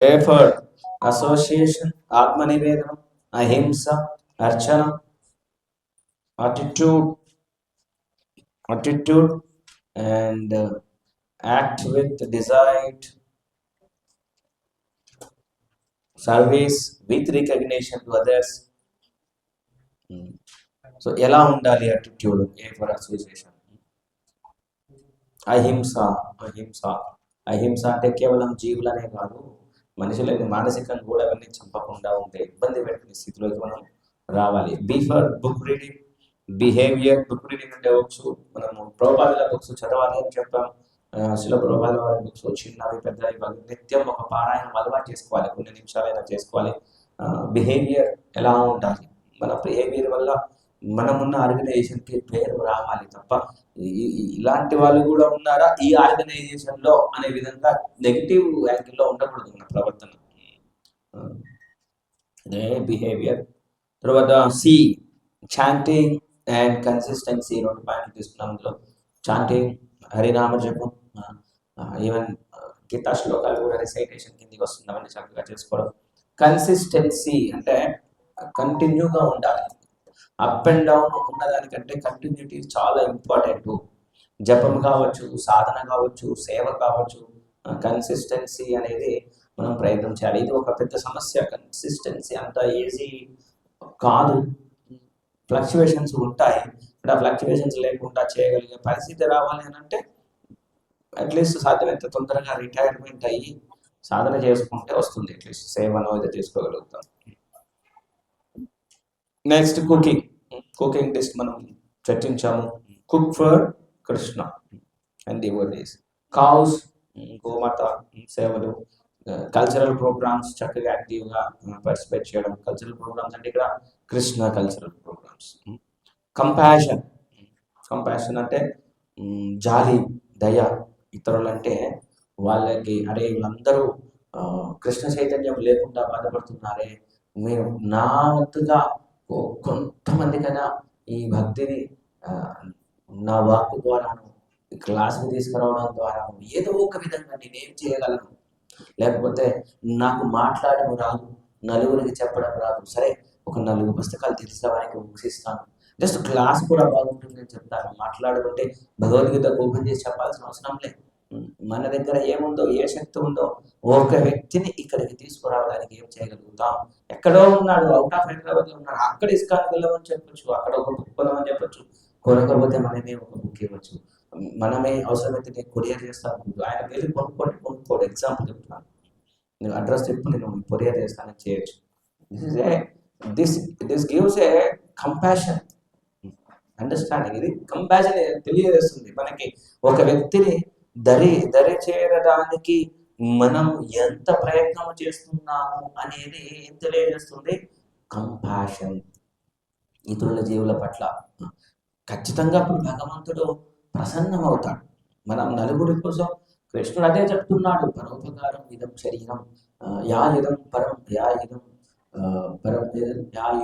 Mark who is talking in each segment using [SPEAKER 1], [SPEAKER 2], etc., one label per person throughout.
[SPEAKER 1] Effort, association, ఆత్మ నివేదనం, అహింస, అర్చన, attitude and act with desired service with recognition to others. So ఎలా ఉండాలి attitude? A for association, అహింస. అహింస అహింస అంటే కేవలం జీవులనే కాదు, మనుషులని మానసికంగా కూడా అవన్నీ చంపకుండా ఉంటే ఇబ్బంది పెట్టిన స్థితిలోకి మనం రావాలి. B for book reading, behavior. Book reading అంటే వచ్చు, మనము ప్రభుపాదుల బుక్స్ చదవాలి అని చెప్పాం. శిల ప్రభుపాదుల వారి బుక్స్ చిన్నవి పెద్దవి నిత్యం ఒక పారాయణం అలవాటు చేసుకోవాలి, కొన్ని నిమిషాలైనా చేసుకోవాలి. బిహేవియర్ ఎలా ఉండాలి, మన బిహేవియర్ వల్ల మనమున్న ఆర్గనైజేషన్కి పేరు రావాలి తప్ప ఇలాంటి వాళ్ళు కూడా ఉన్నారా ఈ ఆర్గనైజేషన్లో అనే విధంగా నెగిటివ్ యాంగిల్లో ఉండకూడదు మన ప్రవర్తన. బిహేవియర్. తర్వాత సి, చాంటింగ్ అండ్ కన్సిస్టెన్సీ. 2 పాయింట్లు తీసుకున్నాం ఇందులో. చాంటింగ్, హరినామ జపం, ఈవెన్ గీతా శ్లోకాలు కూడా రిసైటేషన్ కిందికి వస్తుంది, అవన్నీ చక్కగా చేసుకోవడం. కన్సిస్టెన్సీ అంటే కంటిన్యూగా ఉండాలి. అప్ అండ్ డౌన్ ఉన్నదానికంటే కంటిన్యూటీ చాలా ఇంపార్టెంట్. జపం కావచ్చు, సాధన కావచ్చు, సేవ కావచ్చు, కన్సిస్టెన్సీ అనేది మనం ప్రయత్నం చేయాలి. ఇది ఒక పెద్ద సమస్య. కన్సిస్టెన్సీ అంత ఈజీ కాదు, ఫ్లక్చువేషన్స్ ఉంటాయి. అంటే ఆ ఫ్లక్చువేషన్స్ లేకుండా చేయగలిగే పరిస్థితి రావాలి అని అంటే అట్లీస్ట్ సాధ్యమైనంత తొందరగా రిటైర్మెంట్ అయ్యి సాధన చేసుకుంటే వస్తుంది. అట్లీస్ట్ సేవను ఇది తీసుకోగలుగుతాం. Next cooking. కుకింగ్ టెస్ట్ మనం చర్చించాము. Cook for Krishna and devotees. Cows, గోమాత సేవలు. కల్చరల్ ప్రోగ్రామ్స్ చక్కగా యాక్టివ్గా పార్టిసిపేట్ చేయడం. కల్చరల్ ప్రోగ్రామ్స్ అంటే ఇక్కడ Krishna cultural programs. Compassion. Compassion అంటే జాలి, దయ. ఇతరులంటే వాళ్ళకి అరే వీళ్ళందరూ కృష్ణ చైతన్యం లేకుండా బాధపడుతున్నారే, మీరు నా వంతుగా కొంతమందికైనా ఈ భక్తిని నా వాక్కు ద్వారాను, క్లాసుకు తీసుకురావడం ద్వారా ఏదో ఒక విధంగా నేనేం చేయగలను. లేకపోతే నాకు మాట్లాడడం రాదు, నలుగురికి చెప్పడం రాదు, సరే ఒక 4 పుస్తకాలు తెలిసిన వారికి ముగిస్తాను, జస్ట్ క్లాస్ కూడా బాగుంటుందని చెప్తాను. మాట్లాడుకుంటే భగవద్గీత ఓపెన్ చేసి చెప్పాల్సిన అవసరం లేదు. మన దగ్గర ఏముందో, ఏ శక్తి ఉందో ఒక వ్యక్తిని ఇక్కడికి తీసుకురావడానికి ఏం చేయగలుగుతాం. ఎక్కడో ఉన్నాడు, అవుట్ ఆఫ్ హైదరాబాద్లో ఉన్నాడు, అక్కడ ఇస్కాన్ వెళ్ళమని చెప్పొచ్చు, అక్కడ ఒక బుక్ కొనమని చెప్పొచ్చు. కొనకపోతే మనమే ఒక బుక్ ఇవ్వచ్చు, మనమే అవసరమైతే నేను కొరియర్ చేస్తాను, ఆయన వెళ్ళి కొనుక్కోడు. ఎగ్జాంపుల్ చెప్తున్నాను, నేను అడ్రస్ చెప్పు, నేను కొరియర్ చేస్తానని చేయొచ్చు. This gives a compassion, understanding. ఇది కంపాషన్ తెలియజేస్తుంది మనకి. ఒక వ్యక్తిని దరి చేరడానికి మనం ఎంత ప్రయత్నం చేస్తున్నాము అనేది ఏం తెలియజేస్తుంది? కంపాషన్. ఇతరుల జీవుల పట్ల ఖచ్చితంగా అప్పుడు భగవంతుడు ప్రసన్నమవుతాడు. మనం నలుగురి కోసం కృష్ణుడు అదే చెప్తున్నాడు, పరోపకారం ఇదం శరీరం, యా ఇదం పరం, యా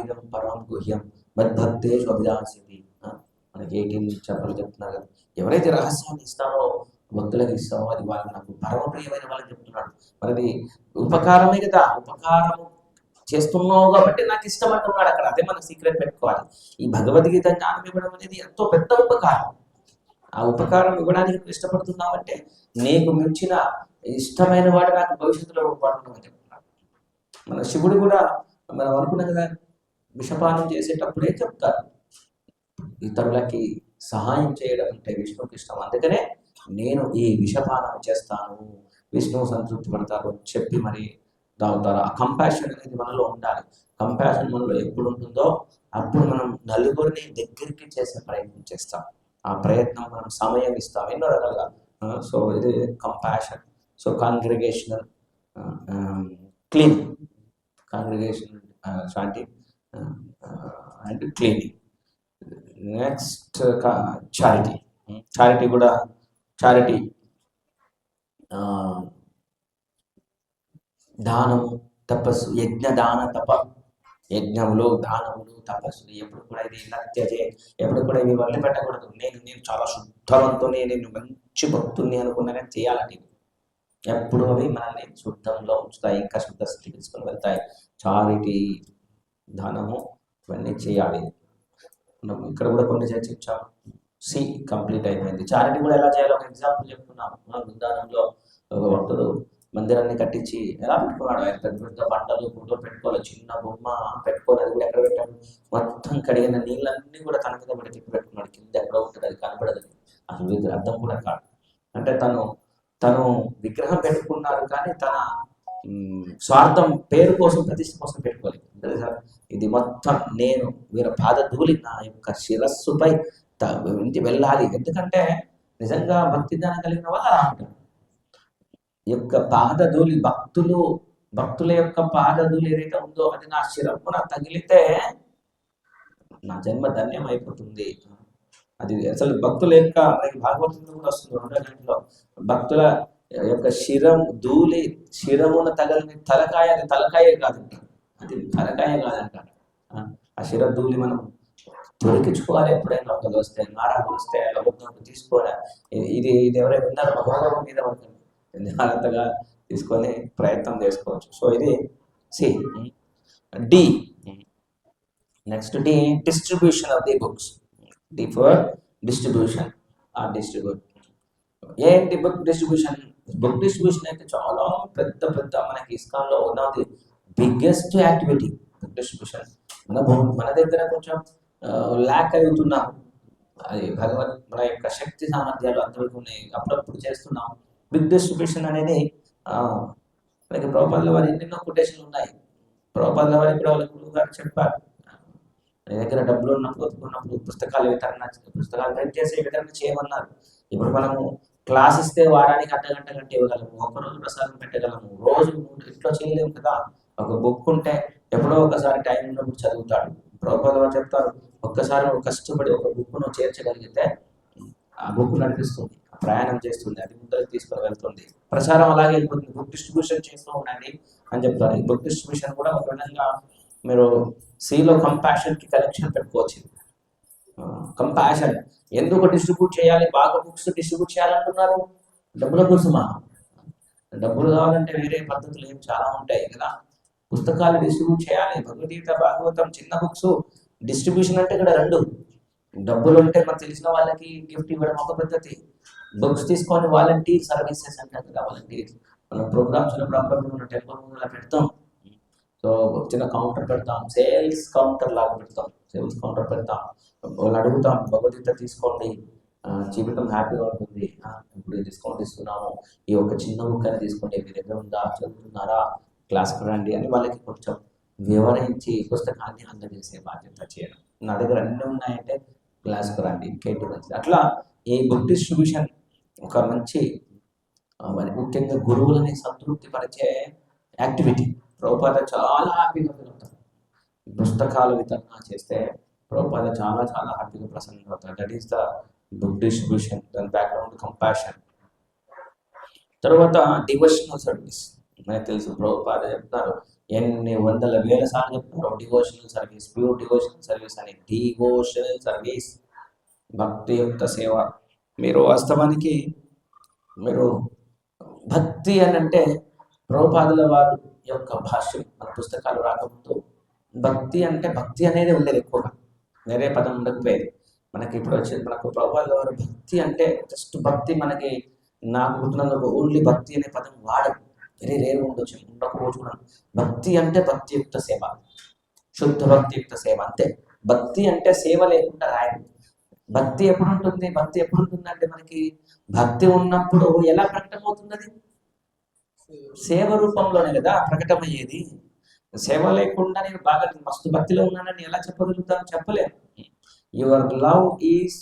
[SPEAKER 1] ఇదం పరం గుహ్యం మద్భక్తేషు అభిలాషితి. మనకి 18 చెప్పలు చెప్తున్నారు కదా, ఎవరైతే రహస్యాన్ని ఇస్తారో, భక్తులకు ఇస్తామో అది వాళ్ళు నాకు పరమప్రియమైన వాళ్ళని చెప్తున్నాడు. మనది ఉపకారమే కదా, ఉపకారం చేస్తున్నావు కాబట్టి నాకు ఇష్టం అంటున్నాడు అక్కడ. అదే మనం సీక్రెట్ పెట్టుకోవాలి. ఈ భగవద్గీత జ్ఞానం ఇవ్వడం అనేది ఎంతో పెద్ద ఉపకారం. ఆ ఉపకారం ఇవ్వడానికి నువ్వు ఇష్టపడుతున్నావంటే నీకు మించిన ఇష్టమైన వాడు నాకు భవిష్యత్తులో ఉపకారం చెప్తున్నాడు. మన శివుడు కూడా మనం అనుకున్నాం కదా, విషపానం చేసేటప్పుడే చెప్తారు ఇతరులకి సహాయం చేయడం అంటే విష్ణుకి ఇష్టం, అందుకనే నేను ఈ విషపానం చేస్తాను, విష్ణువు సంతృప్తి పడతారు చెప్పి మరి తాగుతారు. ఆ కంపాషన్ అనేది మనలో ఉండాలి. కంపాషన్ మనలో ఎప్పుడు ఉంటుందో అప్పుడు మనం నలుగురిని దగ్గరికి చేసే ప్రయత్నం చేస్తాం. ఆ ప్రయత్నం మనం సమయం ఇస్తాం ఎన్నో రకాలుగా. సో ఇది compassion. So congregational cleaning, congregational chanting and cleaning. Next charity. Charity కూడా దానము, తపస్సు, యజ్ఞ దాన తప. యజ్ఞములు, దానములు, తపస్సులు ఎప్పుడు కూడా ఇది నత్యజే, ఎప్పుడు కూడా ఇవి వదిలిపెట్టకూడదు. నేను చాలా శుద్ధవంతుని, నేను మంచి భక్తుని అనుకున్నానే చేయాలని. ఎప్పుడు అవి మనల్ని శుద్ధంలో ఉంచుతాయి, ఇంకా శుద్ధ స్థితికి తీసుకొని వెళ్తాయి. చారిటీ, దానము, ఇవన్నీ చేయాలి. మనం ఇక్కడ కూడా కొన్ని చర్చించాం. సి కంప్లీట్ అయిపోయింది. చారిటీ కూడా ఎలా చేయాలో ఒక ఎగ్జాంపుల్ చెప్తున్నాం. మన బృందావనంలో ఒక భక్తుడు మందిరాన్ని కట్టించి ఎలా పెట్టుకున్నాడు, ఆయన పెద్ద పెద్ద బండలు ఫోటోలు పెట్టుకోవాలి, చిన్న బొమ్మ పెట్టుకోవాలి. అది కూడా ఎక్కడ పెట్టాడు, మొత్తం కడిగిన నీళ్ళన్నీ కూడా తన మీద పడి తిప్పి పెట్టుకున్నాడు. కింద ఎక్కడో ఉంటుంది, అది కనపడదు, అసలు ఇది అర్థం కూడా కాదు. అంటే తను విగ్రహం పెట్టుకున్నాడు, కానీ తన స్వార్థం, పేరు కోసం, ప్రతిష్ట కోసం పెట్టుకోలేదు. ఇది మొత్తం నేను వీర పాద ధూళి నా యొక్క శిరస్సుపై వెళ్ళాలి. ఎందుకంటే నిజంగా భక్తి జ్ఞానం కలిగిన వాళ్ళు అలా ఉంటారు. యొక్క పాదధూళి, భక్తుల యొక్క పాదధూళి ఏదైతే ఉందో అది నా శిరమున తగిలితే నా జన్మ ధన్యం అయిపోతుంది. అది అసలు భక్తుల యొక్క, మనకి భాగవతంలో కూడా వస్తుంది 2వ గంటలో, భక్తుల యొక్క ధూళి శిరమున తగలిని తలకాయ, అది తలకాయే కాదంట, అది తలకాయ కాదంట. ఆ ధూళి మనం తొలగించుకోవాలి. ఎప్పుడైనా ఒకరు వస్తే, నారాలు వస్తే అలా తీసుకోవాలి. ఇది ఎవరైనా విన్నారో భగవంతుడి మీద ఉంటుంది, జాగ్రత్తగా తీసుకొని ప్రయత్నం చేసుకోవచ్చు. సో ఇది C. D, next D, distribution of the books. D for distribution or distribute. ఏంటి బుక్ డిస్ట్రిబ్యూషన్? బుక్ డిస్ట్రిబ్యూషన్ అయితే చాలా పెద్ద మనకి ఇస్కాన్లో ఉన్న the biggest activity book distribution. మన దగ్గర కొంచెం ల్యాక్ అవుతున్నాం. అది మన యొక్క శక్తి సామర్థ్యాలు అంతవరకు ఉన్నాయి, అప్పుడప్పుడు చేస్తున్నాం. బిగ్ డిస్ట్రిబ్యూషన్ అనేది మనకి ప్రభుపాదుల వారి ఎన్నెన్నో కొటేషన్లు ఉన్నాయి. ప్రభుపాదుల వారి కూడా వాళ్ళ గురువు గారు చెప్పారు, నీ దగ్గర డబ్బులు ఉన్నప్పుడు పుస్తకాలు ప్రింట్ చేసే వితరణ చేయమన్నారు. ఇప్పుడు మనము క్లాస్ ఇస్తే వారానికి అర్ధగంట గంట ఇవ్వగలము, ఒకరోజు ప్రసాదం పెట్టగలము, రోజు ఇంట్లో చేయలేము కదా. ఒక బుక్ ఉంటే ఎప్పుడో ఒకసారి టైం ఉన్నప్పుడు చదువుతాడు. ప్రభుపాదుల వారు చెప్తారు, ఒక్కసారి నువ్వు కష్టపడి ఒక బుక్ నువ్వు చేర్చగలిగితే ఆ బుక్ నడిపిస్తుంది, ప్రయాణం చేస్తుంది, అది ముందరికి తీసుకొని వెళ్తుంది. ప్రచారం అలాగే వెళ్ళిపోతుంది. బుక్ డిస్ట్రిబ్యూషన్ చేస్తూ ఉండండి అని చెప్తారు. ఈ బుక్ డిస్ట్రిబ్యూషన్ కూడా ఒక విధంగా మీరు సిలో కంపాషన్కి కలెక్షన్ పెట్టుకోవచ్చు. కంపాషన్ ఎందుకు డిస్ట్రిబ్యూట్ చేయాలి, బాగా బుక్స్ డిస్ట్రిబ్యూట్ చేయాలంటున్నారు? డబ్బుల కోసమా? డబ్బులు కావాలంటే వేరే పద్ధతులు ఏం చాలా ఉంటాయి కదా. పుస్తకాలు డిస్ట్రిబ్యూట్ చేయాలి, భగవద్గీత, భాగవతం, చిన్న బుక్స్. డిస్ట్రిబ్యూషన్ అంటే ఇక్కడ 2, డబ్బులు ఉంటే మనకు తెలిసిన వాళ్ళకి గిఫ్ట్ ఇవ్వడం ఒక పద్ధతి, బుక్స్ తీసుకొని వాలంటీర్ సర్వీసెస్ అంటారు కదా, వాలంటీర్. మనం ప్రోగ్రామ్స్ అప్పుడప్పుడు మన టెంపుల్ ముందు పెడతాం. సో చిన్న కౌంటర్ పెడతాం, సేల్స్ కౌంటర్ లాగా పెడతాం, వాళ్ళు అడుగుతాం, భగవద్గీత తీసుకోండి, జీవితం హ్యాపీగా ఉంటుంది, ఇప్పుడు డిస్కౌంట్ ఇస్తున్నాము, ఈ ఒక చిన్న బుక్ అని తీసుకోండి, మీ దగ్గర ఉందా, చదువుతున్నారా, క్లాస్కి రండి అని వాళ్ళకి కొంచెం వివరించి పుస్తకాన్ని అందజేసే బాధ్యత చేయడం. నా దగ్గర అన్నీ ఉన్నాయంటే క్లాస్కి రండి, ఇంకేంటి మంచిది. అట్లా ఈ బుక్ డిస్ట్రిబ్యూషన్ ఒక మంచి, ముఖ్యంగా గురువులని సంతృప్తి పరిచే యాక్టివిటీ. ప్రభుపాద చాలా హ్యాపీగా ఫీల్ అవుతారు. పుస్తకాలు వితరణ చేస్తే ప్రభుపాద చాలా హ్యాపీగా ప్రసన్న అవుతారు. That is the book distribution. దాని బ్యాక్గ్రౌండ్ కంపాషన్. తర్వాత డివోషనల్ సర్వీస్. మనకు తెలుసు, ప్రభుపాద చెప్తారు, ఎన్ని వందల వేల సార్లు చెప్తారు devotional service, pure devotional service అని. డివోషనల్ సర్వీస్, భక్తియుక్త సేవ. మీరు వాస్తవానికి భక్తి అని అంటే ప్రభుపాదుల వారి యొక్క భాష్యం, మన పుస్తకాలు రాకముందు భక్తి అంటే భక్తి అనేది ఉండేది, ఎక్కువగా వేరే పదం ఉండకపోయేది. మనకి ఇప్పుడు వచ్చేది, మనకు ప్రభుపాదుల వారు భక్తి అంటే జస్ట్ భక్తి, మనకి నాకు గుర్తున్నందుకు ఓన్లీ భక్తి అనే పదం వాడదు, వెరీ రేర్ ఉండకపోవచ్చు. భక్తి అంటే భక్తియుక్త సేవ, శుద్ధ భక్తియుక్త సేవ, అంతే. భక్తి అంటే సేవ లేకుండా రాయదు. భక్తి ఎప్పుడు ఉంటుంది అంటే మనకి భక్తి ఉన్నప్పుడు ఎలా ప్రకటమవుతుంది? అది సేవ రూపంలోనే కదా ప్రకటమయ్యేది. సేవ లేకుండా నేను బాగా మస్తు భక్తిలో ఉన్నానని ఎలా చెప్పగలుగుతాను? చెప్పలేను. Your love is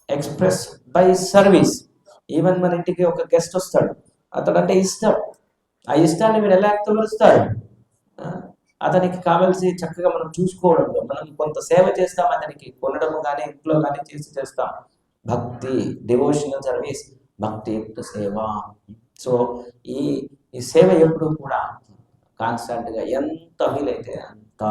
[SPEAKER 1] express by service. Even మన ఇంటికి ఒక గెస్ట్ వస్తాడు, అతడంటే ఇష్టం. ఆ ఇష్టాన్ని మీరు ఎలా వ్యక్తపరుస్తారు? అతనికి కావాల్సి చక్కగా మనం చూసుకోవడంలో మనం కొంత సేవ చేస్తాం, అతనికి కొనడము కానీ ఇంట్లో కానీ చేస్తాం. భక్తి, డివోషనల్ సర్వీస్, భక్తియుక్త సేవ. సో ఈ సేవ ఎప్పుడు కూడా కాన్స్టెంట్గా ఎంత వీలైతే అంత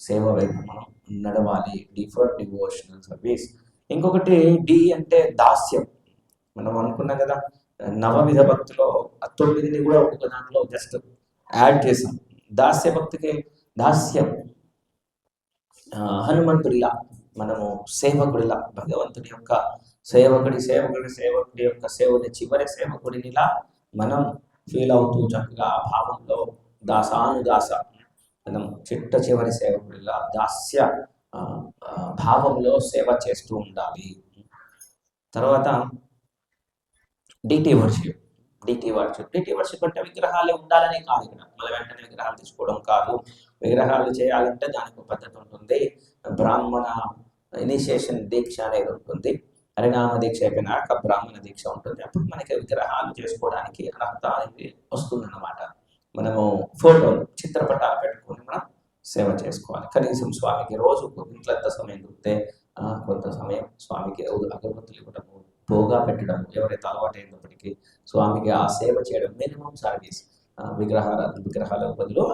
[SPEAKER 1] సేవ వైపు మనం నడవాలి. Differ devotional service. ఇంకొకటి డి అంటే దాస్యం. మనం అనుకున్నాం కదా, నవవిధ భక్తిలో 9ని కూడా ఒక్కొక్క దాంట్లో జస్ట్ యాడ్ చేసాం. దాస్య భక్తికి దాస్యం హనుమంతుడిలా మనము సేవకుడిలా భగవంతుడి యొక్క సేవకుడి యొక్క సేవని చివరి సేవకుడినిలా మనం ఫీల్ అవుతూ చక్కగా ఆ భావంలో దాసానుదాస మనం చిట్ట చివరి సేవకుడిలా దాస్య భావంలో సేవ చేస్తూ ఉండాలి. తర్వాత డిటి వర్షిప్. డిటి వర్షిప్ అంటే విగ్రహాలే ఉండాలని కాదు, ఇక్కడ మళ్ళీ వెంటనే విగ్రహాలు తీసుకోవడం కాదు. విగ్రహాలు చేయాలంటే దానికి పద్ధతి ఉంటుంది. బ్రాహ్మణ ఇనిషియేషన్ దీక్ష అనేది ఉంటుంది. హరినామ దీక్ష అయిపోయినాక బ్రాహ్మణ దీక్ష ఉంటుంది. అప్పుడు మనకి విగ్రహాలు చేసుకోవడానికి అర్హత అనేది వస్తుందన్నమాట. మనము ఫోటోలు చిత్రపటాలు పెట్టుకుని మనం సేవ చేసుకోవాలి. కనీసం స్వామికి రోజు ఇంట్లో ఎంత సమయం దొరికితే కొంత సమయం స్వామికి అగరబత్తులు ఇవ్వడము, పోగా పెట్టడం, ఎవరైతే అలవాటు అయినప్పటికీ స్వామికి ఆ సేవ చేయడం మినిమం సర్వీస్. విగ్రహాల బదులు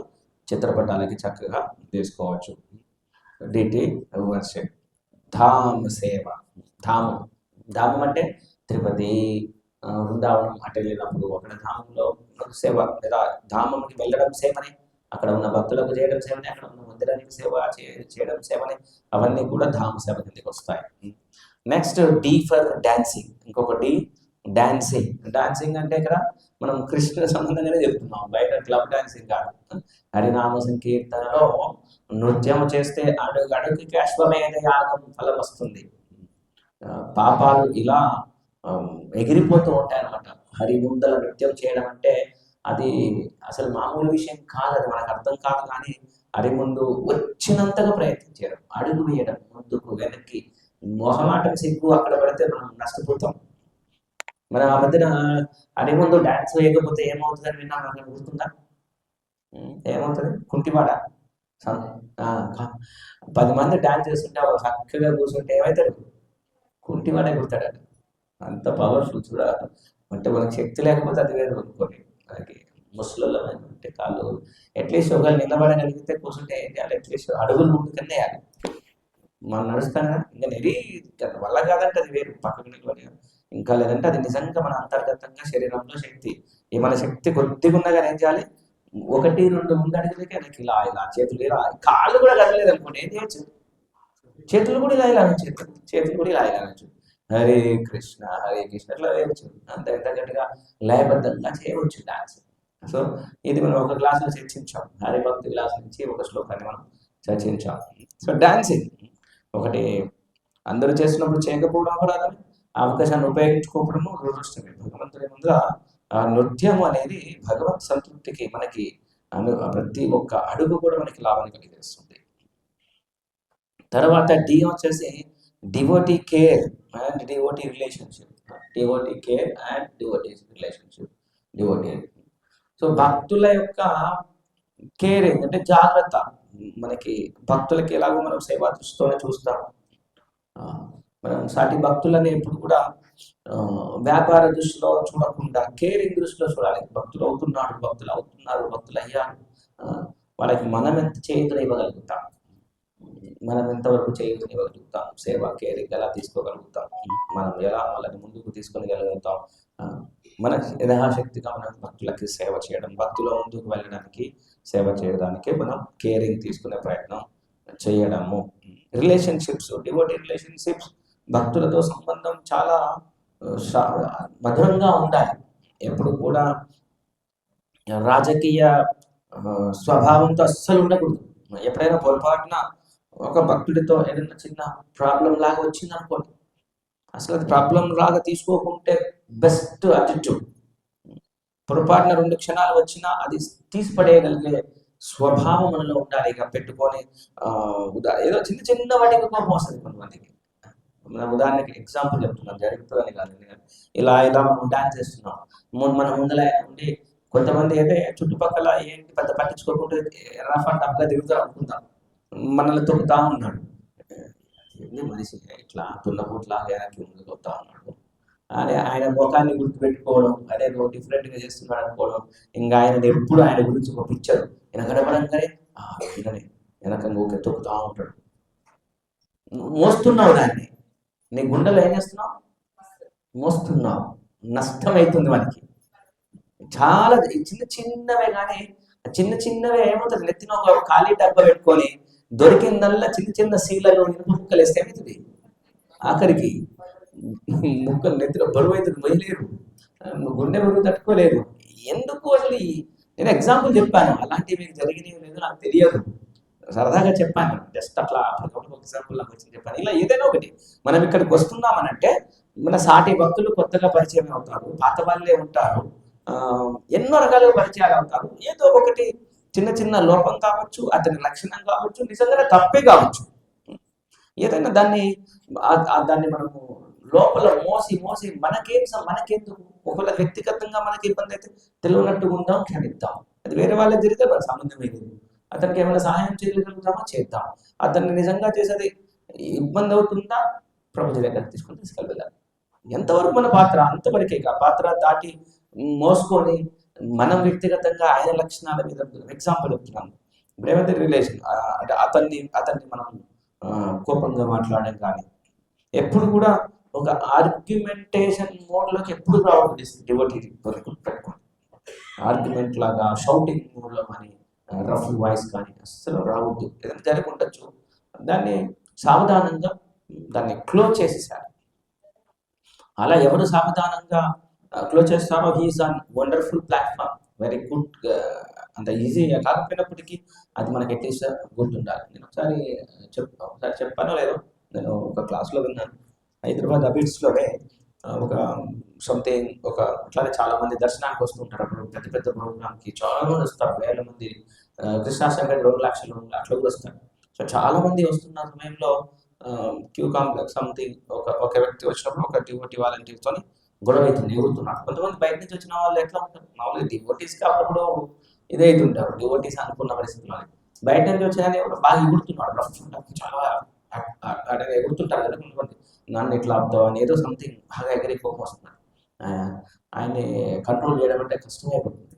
[SPEAKER 1] చిత్రపటాలకి చక్కగా తీసుకోవచ్చు. DT worship. ధామ సేవ. ధామం అంటే తిరుపతి, బృందావనం అటు వెళ్ళినప్పుడు అక్కడ ధామంలో సేవ, లేదా ధామంకి వెళ్ళడం సేవనే, అక్కడ ఉన్న భక్తులకు చేయడం సేవనే, అక్కడ ఉన్న మందిరానికి సేవ చేయడం సేవనే. అవన్నీ కూడా ధామ సేవ కిందకి వస్తాయి. Next D for dancing. ఇంకొక డి డాన్సింగ్. డాన్సింగ్ అంటే ఇక్కడ మనం కృష్ణ సంబంధంగానే చెప్తున్నాం, బయట క్లబ్ డాన్సింగ్ కాదు. హరినామ సంకీర్తనలో నృత్యం చేస్తే అడుగుకి అశ్వమేధ యాగం ఫలం వస్తుంది. పాపాలు ఇలా ఎగిరిపోతూ ఉంటాయన్నమాట. హరి ముందల నృత్యం చేయడం అంటే అది అసలు మామూలు విషయం కాదు, అది మనకు అర్థం కాదు. కానీ హరి ముందు వచ్చినంతగా ప్రయత్నించడం, అడుగు వేయడం, ముందుకు వెనక్కి, మొహమాటం సిగ్గు అక్కడ పడితే మనం నష్టపోతాం. మనం ఆ మధ్యన హరి ముందు డాన్స్ వేయకపోతే ఏమవుతుందని విన్నా, మనకు గుర్తుందా? ఏమవుతుంది? కుంటివాడ 10 మంది డాన్స్ చేస్తుంటే చక్కగా కూర్చుంటే ఏమవుతాడు? కుంటివాడే కుడతాడు. అంత పవర్ఫుల్ చూడ. అంటే మనకి శక్తి లేకపోతే అది వేరు అనుకోని, మనకి ముసలిలో అంటే కాళ్ళు అట్లీస్ట్ ఒకవేళ నిలబడగలిగితే కూర్చుంటే ఏం చేయాలి? అట్లీస్ట్ అడుగులు ముందుకనే వేయాలి. మనం నడుస్తాం కదా, ఇంకా నెరి వల్ల కాదంటే అది వేరు, పక్కకు నిలబడి. ఇంకా లేదంటే అది నిజంగా మన అంతర్గతంగా శరీరంలో శక్తి, ఈ మన శక్తి కొద్దిగా ఉన్నా కానీ ఏం చేయాలి? 1, 2 ముందు అడిగితే నాకు ఇలా చేతులు ఇలా, కాళ్ళు కూడా కదలేదు అనుకోండి, ఏం చేయొచ్చు? చేతులు కూడా ఇలా చేతులు కూడా ఇలా అనొచ్చు. హరే కృష్ణ ఇట్లా వేయవచ్చు. అంత గట్టిగా లయబద్ధంగా చేయవచ్చు డాన్స్. సో ఇది మనం ఒక క్లాసులో చర్చించాం. హరిభక్తి క్లాస్ నుంచి ఒక శ్లోకాన్ని మనం చర్చించాం. సో డాన్సింగ్ ఒకటి అందరూ చేస్తున్నప్పుడు చేయకపోవడం అపరాధం, అవకాశాన్ని ఉపయోగించుకోవడము దురదృష్టమే. భగవంతుడి ముందు ఆ నృత్యము అనేది భగవత్ సంతృప్తికి మనకి ప్రతి ఒక్క అడుగు కూడా మనకి లాభాన్ని కలిగిస్తుంది. తర్వాత డి వచ్చేసి devotee care and devotee relationship. Devotee care and devotee relationship. So భక్తుల యొక్క కేరింగ్ అంటే జాగ్రత్త. మనకి భక్తులకి ఎలాగో మనం సేవా దృష్టితోనే చూస్తాం. మనం సాటి భక్తులని ఎప్పుడు కూడా వ్యాపార దృష్టిలో చూడకుండా కేరింగ్ దృష్టిలో చూడాలి. భక్తులు అవుతున్నారు, భక్తులు అయ్యారు, వాళ్ళకి మనం ఎంత చేతులు ఇవ్వగలుగుతాం, మనం ఎంతవరకు చేయగలుగుతాం, సేవ కేరింగ్ ఎలా తీసుకోగలుగుతాం, మనం ఎలా వాళ్ళని ముందుకు తీసుకొని మన యథాశక్తిగా మనం భక్తులకి సేవ చేయడం, భక్తుల ముందుకు వెళ్ళడానికి సేవ చేయడానికి మనం కేరింగ్ తీసుకునే ప్రయత్నం చేయడము. రిలేషన్షిప్స్, డివోటీ రిలేషన్షిప్స్, భక్తులతో సంబంధం చాలా మధురంగా ఉండాలి. ఎప్పుడు కూడా రాజకీయ స్వభావంతో అస్సలు ఉండకూడదు. ఎప్పుడైనా పొరపాటున ఒక భక్తుడితో ఏదైనా చిన్న ప్రాబ్లం లాగా వచ్చింది అనుకోండి, అసలు అది ప్రాబ్లం లాగా తీసుకోకుంటే బెస్ట్ అటిట్యూడ్. పొరపాటున 2 క్షణాలు వచ్చినా అది తీసిపడేయగలిగే స్వభావం మనలో ఉండాలి. ఇక పెట్టుకొని ఏదో చిన్న వాటికి కోపం వస్తుంది కొంతమందికి. ఉదాహరణకి ఎగ్జాంపుల్ చెప్తున్నాం, జరుగుతుందని కాదు, ఇలా మనం డాన్స్ చేస్తున్నాం, మన ముందర ఉండి కొంతమంది అయితే చుట్టుపక్కల ఏంటి పెద్ద పట్టించుకోకుండా రఫ్ అండ్ టఫ్గా తిరుగుతూ అనుకుంటాం, మనల్ని తొక్కుతా ఉన్నాడు. మనిషి ఇట్లా తున్నపోట్లాగా వెనక్కి ముందుకు వస్తా ఉన్నాడు అని ఆయన ముఖాన్ని గుర్తుపెట్టుకోవడం, అదే డిఫరెంట్గా చేస్తున్నాడు అనుకోవడం. ఇంకా ఆయన ఎప్పుడు ఆయన గురించి ఒక పిక్చర్ ఈయన కనపడంగానే వెనక ఊకే తొక్కుతా ఉంటాడు. మోస్తున్నావు దాన్ని, నీ గుండెలు ఏం చేస్తున్నావు? మోస్తున్నావు. నష్టం అవుతుంది మనకి. చాలా చిన్న చిన్నవే కానీ చిన్న చిన్నవే ఏమవుతుంది, నెత్తిన ఒక ఖాళీ డబ్బా పెట్టుకొని దొరికిందల్లా చిన్న చిన్న సీలలో ఇనుప ముక్కలు వేస్తే ఏమవుతుంది, ఆఖరికి ముక్కలు నెత్తిన బరువు అవుతుంది, మొయ్యలేరు, గుండె బరువు తట్టుకోలేదు. ఎందుకు అసలు నేను ఎగ్జాంపుల్ చెప్పాను, అలాంటివి మీకు జరిగినవి లేదు నాకు తెలియదు, సరదాగా చెప్పాను, జస్ట్ అట్లా అప్పటికప్పుడు ఎగ్జాంపుల్ నాకు వచ్చి చెప్పాను. ఇలా ఏదైనా ఒకటి మనం ఇక్కడికి వస్తున్నామనంటే మన సాటి భక్తులు కొత్తగా పరిచయం అవుతారు, పాత వాళ్ళే ఉంటారు, ఎన్నో రకాలుగా పరిచయాలు అవుతారు. ఏదో ఒకటి చిన్న చిన్న లోపం కావచ్చు, అతని లక్షణం కావచ్చు, నిజంగానే తప్పే కావచ్చు, ఏదైనా దాన్ని దాన్ని మనము లోపల మోసి మోసి మనకెందుకు, ఒకవేళ వ్యక్తిగతంగా మనకి ఇబ్బంది అయితే తెలియనట్టుగా ఉందాం, క్షమిద్దాం. అది వేరే వాళ్ళకి జరిగితే మన సంబంధం లేదు, అతనికి ఏమైనా సహాయం చేయగలుగుతామా చేద్దాం. అతన్ని నిజంగా చేసేది ఇబ్బంది అవుతుందా, ప్రభుత్వ దగ్గర తీసుకెళ్ళాలి. ఎంతవరకు మన పాత్ర అంతవరకే, పాత్ర దాటి మోసుకొని మనం వ్యక్తిగతంగా ఆయన లక్షణాల మీద ఎగ్జాంపుల్ చెప్తున్నాము. ఇప్పుడు రిలేషన్ అంటే అతన్ని మనం కోపంగా మాట్లాడడం కానీ, ఎప్పుడు కూడా ఒక ఆర్గ్యుమెంటేషన్ మోడ్లోకి ఎప్పుడు రావద్దు. డివోటీ పెట్టుకోండి, ఆర్గ్యుమెంట్ లాగా షౌటింగ్ మోడ్లో కానీ రఫ్ వాయిస్ కానీ అస్సలు రావద్దు. ఏదైనా జరిగి ఉండొచ్చు, దాన్ని సావధానంగా దాన్ని క్లోజ్ చేసేసారు. అలా ఎవరు సావధానంగా క్లోజ్ చేస్తారో he is on wonderful platform, very good. అంత ఈజీగా కాకపోయినప్పటికీ అది మనకి అట్లీస్ట్ గుర్తుండాలి. నేను ఒకసారి చెప్పానో లేదో, నేను ఒక క్లాస్లో విన్నాను, హైదరాబాద్ అబిడ్స్లోనే ఒక సంథింగ్ అట్లానే చాలా మంది దర్శనానికి వస్తుంటారు. అప్పుడు పెద్ద పెద్ద ప్రోగ్రామ్కి చాలా మంది వస్తారు, వేల మంది, కృష్ణా సంగతి 2 లక్షలు అట్లా కూడా వస్తారు. సో చాలా మంది వస్తున్న సమయంలో క్యూ కాంప్లెక్స్ సంథింగ్ ఒక వ్యక్తి వచ్చినప్పుడు ఒక డివోటీ వాలంటీర్తో గొడవ అవుతుంది, ఎగురుతున్నాడు. కొంతమంది బయట నుంచి వచ్చిన వాళ్ళు ఎట్లా ఉంటారు, మామూలుగా డివోటీస్కి అప్పుడప్పుడు ఇదే అవుతుంటారు, డివోటీస్ అనుకున్న పరిస్థితుల్లో. బయట నుంచి వచ్చిన ఎవరు బాగా ఎగురుతున్నాడు, రఫ్ ఉంటారు, చాలా ఎగురుతుంటారు కదా కొంతమంది, నన్ను ఇట్లా ఆపుతావు అని ఏదో సంథింగ్ బాగా ఎగిరి కోపం వస్తున్నాడు. ఆయన్ని కంట్రోల్ చేయడం అంటే కష్టమే పడుతుంది.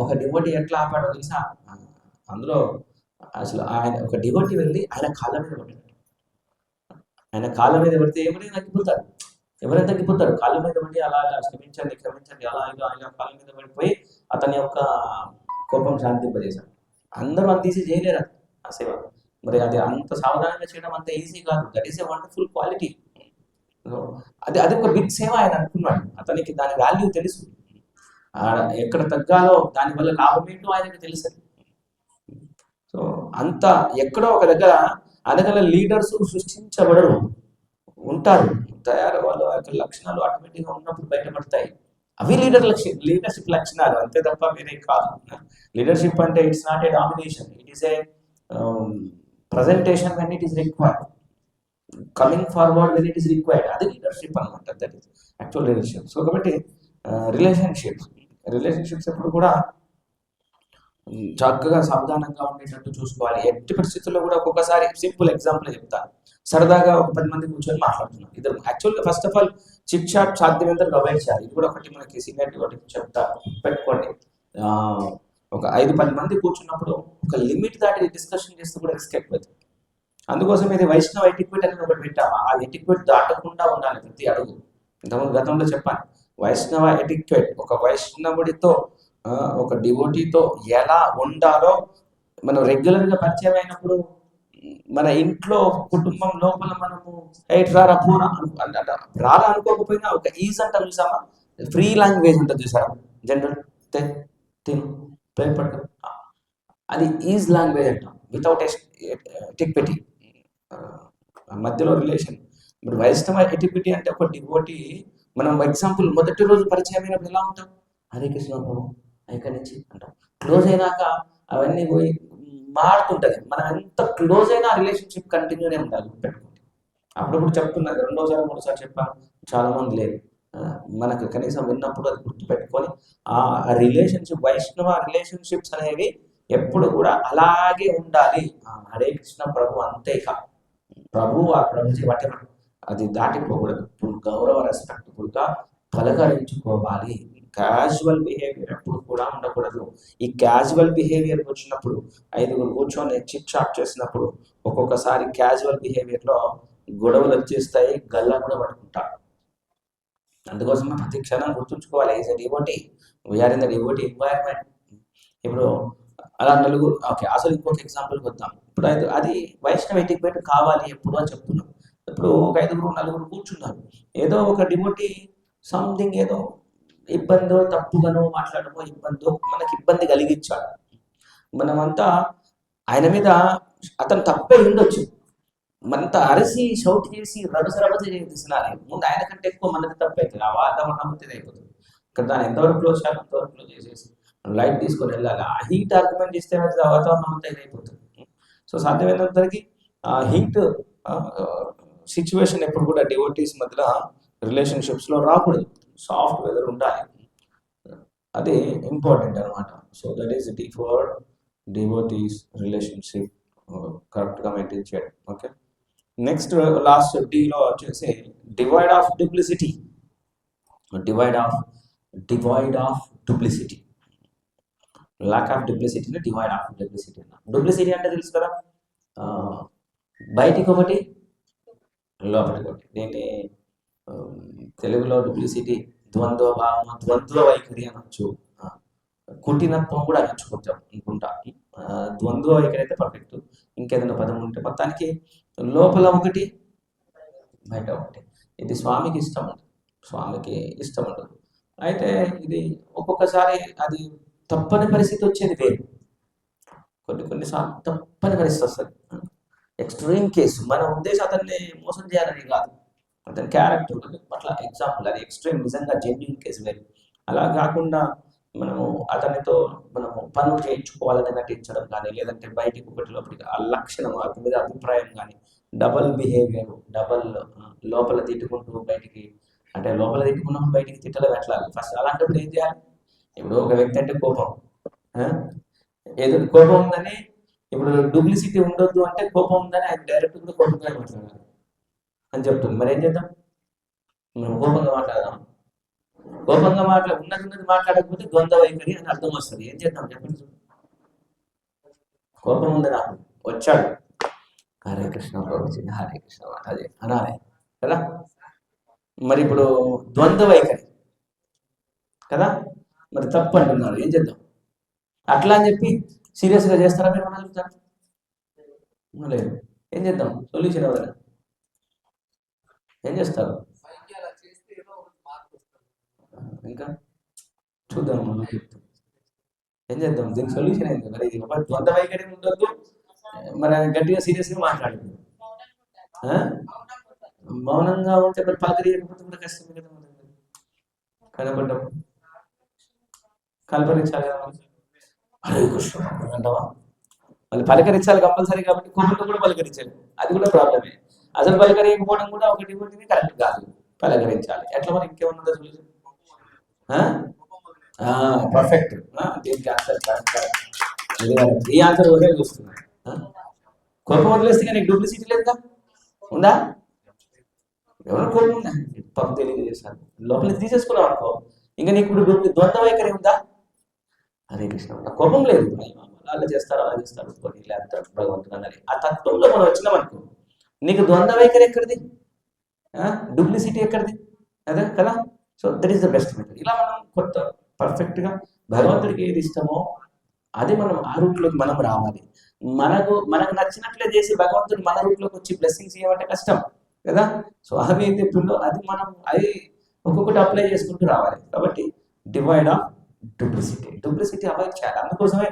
[SPEAKER 1] ఒక డివోటీ ఎట్లా ఆపాడో తెలుసా, అందులో అసలు ఒక డివోటీ వెళ్ళి ఆయన కాళ్ళ మీద పడ్డాడు. ఆయన కాళ్ళ మీద పడితే ఎవరైనా తగ్గిపోతారు, కాళ్ళ మీద పడి అలా క్షమించండి అలా ఇలా కాళ్ళ మీద పడిపోయి అతని యొక్క కోపం శాంతింపజేశారు. అందరూ అది తీసి చేయలేరు ఆ సేవ. మరి అది అంత సావధానంగా చేయడం అంత ఈజీ కాదు. That is a wonderful quality. అది ఒక బిగ్ సేవ ఆయన అనుకున్నాడు, అతనికి దాని వాల్యూ తెలుసు, ఎక్కడ తగ్గాలో దానివల్ల లాభం ఏంటో ఆయనకు తెలుసు. సో అంత ఎక్కడో ఒక దగ్గర అనగల లీడర్స్ సృష్టించబడరు, ఉంటారు, వాళ్ళ యొక్క లక్షణాలు ఆటోమేటిక్గా ఉన్నప్పుడు బయటపడతాయి. అవి లీడర్షిప్ లక్షణాలు, అంతే తప్ప వేరే కాదు. లీడర్షిప్ అంటే it's not a domination, it is a presentation when it is required, coming forward when it is required, అది లీడర్షిప్ అనమాట. That is actual leadership. So కాబట్టి రిలేషన్షిప్స్ ఎప్పుడు కూడా చక్కగా సావధానంగా ఉండేటట్టు చూసుకోవాలి. ఎట్టి పరిస్థితుల్లో కూడా ఒక్కొక్కసారి సింపుల్ ఎగ్జాంపుల్ చెప్తాను, సరదాగా ఒక 10 మంది కూర్చొని మాట్లాడుతున్నాం ఇద్దరు. యాక్చువల్గా first of all chit chat సాధ్యమైనంత అవాయిడ్ చేయాలి. ఇది కూడా ఒకటి మనకి సీనియర్ ఒకటి చెప్తా పెట్టుకోండి. ఒక 5-10 మంది కూర్చున్నప్పుడు ఒక లిమిట్ దాటి డిస్కషన్ చేస్తే కూడా రిస్క్ ఎక్కువైతుంది. అందుకోసం ఇది వైష్ణవ ఎటిక్వేట్ అనేది ఒకటి పెట్టాము. ఆ ఎటిక్వేట్ దాటకుండా ఉండాలి ప్రతి అడుగు. ఇంతకుముందు గతంలో చెప్పాను, వైష్ణవ ఎటిక్వేట్, ఒక వైష్ణవుడితో ఒక డివోటీతో ఎలా ఉండాలో మనం రెగ్యులర్గా పరిచయం అయినప్పుడు మన ఇంట్లో కుటుంబం లోపల మనము రారా అనుకోకపోయినా ఒక ఈజ్ అంటాం చూసామా, ఫ్రీ లాంగ్వేజ్ ఉంటుంది చూసారా, జనరల్ అది ఈజ్ లాంగ్వేజ్ అంటాం, వితౌట్ ఎటిక్విటీ. మధ్యలో రిలేషన్. ఇప్పుడు వైష్ణవ ఎటిక్విటీ అంటే ఒక డివోటీ మనం ఎగ్జాంపుల్ మొదటి రోజు పరిచయం అయినప్పుడు ఎలా ఉంటాం, హరే కృష్ణ ప్రభు ఇక్కడి నుంచి అంటాం. క్లోజ్ అయినాక అవన్నీ పోయి మారుతుంటది. మనం ఎంత క్లోజ్ అయినా రిలేషన్షిప్ కంటిన్యూనే ఉండాలి, పెట్టుకుంటే. అప్పుడప్పుడు చెప్తున్నది, 2వ సారి 3వ సారి చెప్పాను, చాలా మంది లేదు. మనకు కనీసం విన్నప్పుడు అది గుర్తుపెట్టుకొని ఆ రిలేషన్షిప్, వైష్ణవ రిలేషన్షిప్స్ అనేవి ఎప్పుడు కూడా అలాగే ఉండాలి. హరే కృష్ణ ప్రభు అంతే, ప్రభు ఆ ప్రభుజీ వాటి అది దాటిపోకూడదు. గౌరవ రెస్పెక్ట్ఫుల్గా పలకరించుకోవాలి. క్యాజువల్ బిహేవియర్ ఎప్పుడు కూడా ఉండకూడదు. ఈ క్యాజువల్ బిహేవియర్ వచ్చినప్పుడు 5గురు కూర్చొని చిట్ చాట్ చేసినప్పుడు ఒక్కొక్కసారి క్యాజువల్ బిహేవియర్లో గొడవలు వచ్చేస్తాయి, గల్లా కూడా పట్టుకుంటారు. అందుకోసం ప్రతి క్షణం గుర్తుంచుకోవాలి, is a devotee, we are in the devotee environment. ఇప్పుడు అలా నలుగురు, ఓకే, అసలు ఇంకొక ఎగ్జాంపుల్కి వద్దాం. ఇప్పుడు అది వైష్ణవ ఎటిక్వేట్ కావాలి ఎప్పుడు అని చెప్తున్నాం. ఇప్పుడు ఒక 5 నలుగురు కూర్చున్నారు, ఏదో ఒక డివోటీ సంథింగ్ ఏదో ఇబ్బందో తప్పుగానో మాట్లాడమో ఇబ్బందో మనకి ఇబ్బంది కలిగించాడు. మనమంతా ఆయన మీద అతను తప్పే ఉండొచ్చు, మనంతా అరసి షౌట్ చేసి రభస చేసినారే ముందు ఆయన కంటే ఎక్కువ మనది తప్పైతుంది, ఆ వాతావరణం అంతా అయిపోతుంది. ఇక్కడ దాన్ని ఎంతవరకు క్లోజ్ చేయాలి అంతవరకు క్లోజ్ చేసేసి లైట్ తీసుకొని వెళ్ళాలి. ఆ హీట్ ఆర్గ్యుమెంట్ చేస్తే ఆ వాతావరణం అంతా ఇదైపోతుంది. సో సాధ్యమైనంతవరకు ఆ హీట్ సిచ్యువేషన్ ఎప్పుడు కూడా డివోటీస్ మధ్యలో రిలేషన్షిప్స్లో రాకూడదు, సాఫ్ట్ వెదర్ ఉండాలి, అది ఇంపార్టెంట్ అనమాట. So that is D for devotees relationship కరెక్ట్గా మెయింటైన్ చేయడం. ఓకే, నెక్స్ట్ లాస్ట్ డీలో వచ్చేసి devoid of duplicity. Devoid of duplicity, lack of డూప్లిసిటీని డివైడ్ ఆఫ్ డూప్లిసిటీ అన్న. డూప్లిసిటీ అంటే తెలుసు కదా, బయటికి ఒకటి లోపలికి ఒకటి. దీన్ని తెలుగులో డూప్లిసిటీ ద్వంద్వ భావం, ద్వంద్వ వైఖరి అనొచ్చు, కుటినత్వం కూడా అనొచ్చు కొంచెం అనుకుంటా. ద్వంద్వ వైఖరి అయితే పర్ఫెక్ట్, ఇంకేదైనా పదం ఉంటే మొత్తానికి లోపల ఒకటి బయట ఒకటి. ఇది స్వామికి ఇష్టం ఉండదు. అయితే ఇది ఒక్కొక్కసారి అది తప్పని పరిస్థితి వచ్చేది వేరు, కొన్నిసార్లు తప్పని పరిస్థితి వస్తుంది, ఎక్స్ట్రీమ్ కేసు. మన ఉద్దేశం అతన్ని మోసం చేయాలని కాదు, అతని క్యారెక్టర్ అట్లా ఎగ్జాంపుల్, అది ఎక్స్ట్రీమ్ నిజంగా జెన్యున్ కేసు వేరు. అలా కాకుండా మనము అతనితో మనము పనులు చేయించుకోవాలని నటించడం కానీ, లేదంటే బయటికి ఒకటి లోపలికి ఆ లక్షణం, అతని మీద అభిప్రాయం కానీ, డబల్ బిహేవియర్, లోపల తిట్టుకుంటూ బయటికి, అంటే లోపల తిట్టుకున్నప్పుడు బయటికి తిట్టడం ఎట్లా ఫస్ట్, అలాంటప్పుడు ఏం చేయాలి? ఇప్పుడు ఒక వ్యక్తి అంటే కోపం, ఏదో కోపం ఉందని, ఇప్పుడు డూప్లిసిటీ ఉండొద్దు అంటే కోపం ఉందని ఆయన డైరెక్ట్ కూడా కోపంగా మాట్లాడాలి అని చెప్తుంది. మరి ఏం చేద్దాం? మనం కోపంగా మాట్లాడదాం, కోపంగా ఉన్నది మాట్లాడకపోతే ద్వంద్వ వైఖరి అని అర్థం వస్తుంది. ఏం చేద్దాం చెప్పండి? కోపం ఉంది నాకు, వచ్చాడు, హరే కృష్ణ ప్రభుజీ, హరే కృష్ణ అదే అనాలి కదా. మరి ఇప్పుడు ద్వంద్వ వైఖరి కదా, మరి తప్పు అంటున్నారు, ఏం చేద్దాం? అట్లా అని చెప్పి సీరియస్గా చేస్తారా మీరు? లేదు, ఏం చేద్దాం? సొల్యూషన్ ఎవరైనా ఏం చేస్తారు? ఇంకా చూద్దాం, ఏం చేద్దాం? దీనికి సొల్యూషన్ ఏంటి మరి? ద్వంద్వ వైఖరి ఉండొద్దు, మరి గట్టిగా సీరియస్గా మాట్లాడదు, మౌనంగా ఉంటే మరి పలకరియకపోతే కూడా కష్టం కదా. కనపడ్డం కల్పరించాలి కదా, హరే కృష్ణ అంటావా? మళ్ళీ పలకరించాలి కంపల్సరీ, కాబట్టి కోపంతో కూడా పలకరించాలి, అది కూడా ప్రాబ్లమే. అసలు పలకరియకపోవడం కూడా ఒకటి కరెక్ట్ కాదు, పలకరించాలి. ఎట్లా మరి? ఇంకేమన్నా సొల్యూషన్? పర్ఫెక్ట్, దీనికి ఆన్సర్ ఈ ఆన్సర్ ఒకే చూస్తున్నాయి. కోపం వదిలేస్తే కానీ డూప్లిసిటీ లేదుగా, ఉందా? ఎవరో కోపం ఉందా? తప్పు తెలియజేశారు, లోపల తీసేసుకున్నావు అనుకో, ఇంకా నీకు ఇప్పుడు ద్వంద్వ వైఖరి ఉందా? హరే కృష్ణ, కోపం లేదు, అలా చేస్తారు అలా చేస్తారు భగవంతుడు అన్నది ఆ తత్వంలో మనం వచ్చినామనుకో, నీకు ద్వంద్వ వైఖరి ఎక్కడిది, డూప్లిసిటీ ఎక్కడిది, అదే కదా. So that is the best method. ఇలా మనం కొత్త పర్ఫెక్ట్గా భగవంతుడికి ఏది ఇష్టమో అది మనం ఆ రూట్లోకి మనం రావాలి. మనకు నచ్చినట్లే చేసి భగవంతుడు మన రూట్లోకి వచ్చి బ్లెస్సింగ్స్ ఇవ్వమంటే కష్టం కదా. సో అవి ఏది చెప్పిందో అది మనం అది ఒక్కొక్కటి అప్లై చేసుకుంటూ రావాలి. కాబట్టి డివైడ్ ఆఫ్ డూప్లిసిటీ అవాయిడ్ చేయాలి. అందుకోసమే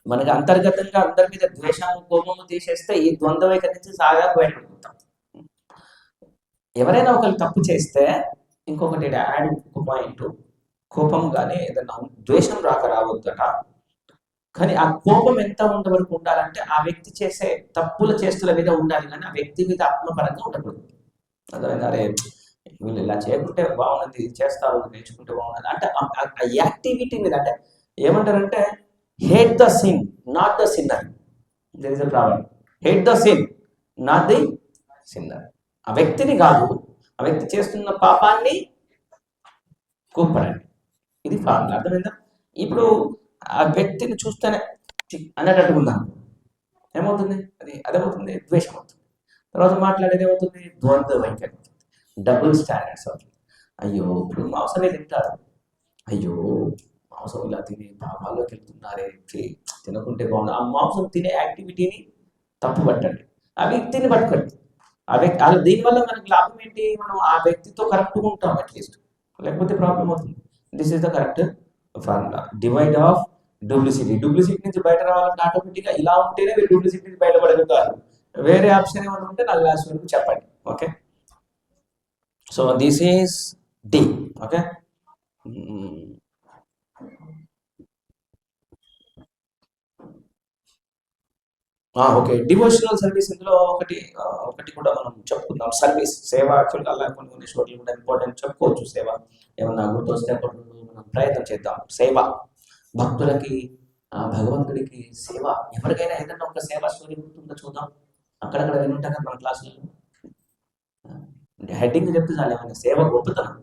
[SPEAKER 1] మనకి అంతర్గతంగా అందరి మీద ద్వేషము కోపము తీసేస్తే ఈ ద్వంద్వ వైఖరి నుంచి సాగా బయటపడిపోతాం. ఎవరైనా ఒకరు తప్పు చేస్తే ఇంకొకటి యాడ్ ఒక పాయింట్, కోపం కానీ ఏదైనా ద్వేషం రావద్దట, కానీ ఆ కోపం ఎంత వరకు ఉండాలంటే ఆ వ్యక్తి చేసే తప్పుల చేస్తుల మీద ఉండాలి, కానీ ఆ వ్యక్తి మీద ఆత్మపరంగా ఉండకూడదు. అర్థమైంది? అరే వీళ్ళు ఇలా చేయకుంటే బాగున్నది, చేస్తారు నేర్చుకుంటే బాగున్నది అంటే ఆ యాక్టివిటీ మీద, అంటే ఏమంటారంటే hate the sin not the sinner. There is a problem. Hate the sin not the sinner. ఆ వ్యక్తిని కాదు, ఆ వ్యక్తి చేస్తున్న పాపాన్ని కోప్పడండి. ఇది ఫార్ములా. అర్థమైందా? ఇప్పుడు ఆ వ్యక్తిని చూస్తేనే అనేటట్టు ఉందాం, ఏమవుతుంది? అదేమవుతుంది? ద్వేషం అవుతుంది. తర్వాత మాట్లాడేది ఏమవుతుంది? ద్వంద్వ వైఖరి, డబుల్ స్టాండర్డ్స్ అవుతుంది. అయ్యో ఇప్పుడు మాంసమే తింటారు, అయ్యో మాంసం ఇలా తిని పాపాల్లోకి వెళ్తున్నారే, తినకుంటే బాగుంది, ఆ మాంసం తినే యాక్టివిటీని తప్పు పట్టండి, ఆ వ్యక్తిని పట్టుకోండి. ఆ వ్యక్తి అలా దీనివల్ల మనకి లాభం ఏంటి, మనం ఆ వ్యక్తితో కరెక్ట్గా ఉంటాం అట్లీస్ట్, లేకపోతే ప్రాబ్లం అవుతుంది. This is the correct formula, divide of duplicity. Duplicity నుంచి బయట రావాలంటే ఆటోమేటిక్గా ఇలా ఉంటేనే మీరు డూప్లిసిటీ నుంచి బయటపడగలుగుతారు. వేరే ఆప్షన్ ఏమైనా ఉంటే నాకు లాస్ట్ వరకు చెప్పండి. Okay, so this is the. Okay, okay, devotional service ఇందులో ఒకటి కూడా మనం చెప్పుకుందాం. సర్వీస్, సేవ. యాక్చువల్గా అలా కొన్ని చోట్ల కూడా ఇంపార్టెంట్ చెప్పుకోవచ్చు. సేవ ఏమన్నా గుర్తొస్తే అప్పుడు మనం ప్రయత్నం చేద్దాం. సేవ భక్తులకి, భగవంతుడికి సేవ. ఎవరికైనా ఏదైనా ఒక సేవ స్టోరీ గుర్తుందో చూద్దాం. అక్కడక్కడ వినుంటాం కదా మన క్లాసులలో. హెడ్డింగ్ చెప్తే చాలు, ఏమైనా సేవ గొప్పతనం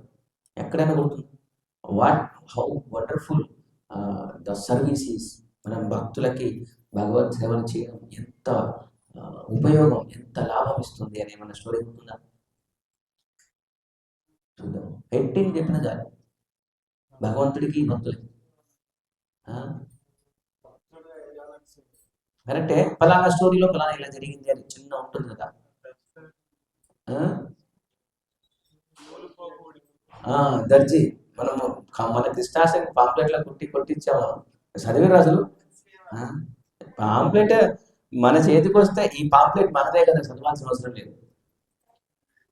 [SPEAKER 1] ఎక్కడైనా గుర్తుంది. What how wonderful the services. మనం భక్తులకి భగవత్ సేవలు చేయడం ఎంత ఉపయోగం, ఎంత లాభం ఇస్తుంది అని ఏమన్నా స్టోరీ ఉంటుందా చూద్దాం. హెడ్డింగ్ చెప్పిన చాలు, భగవంతుడికి భక్తులకి. కరెక్టే, ఫలానా స్టోరీలో ఫలానా ఇలా జరిగింది అని చిన్న ఉంటుంది కదా. దర్జీ, మనము మనకి స్టార్స్ పాంప్లెట్లో కొట్టించాము. చదివి రాజులు పాంప్లెట్ మన చేతికి వస్తే ఈ పాంప్లెట్ మనదే కదా, చదవాల్సిన అవసరం లేదు.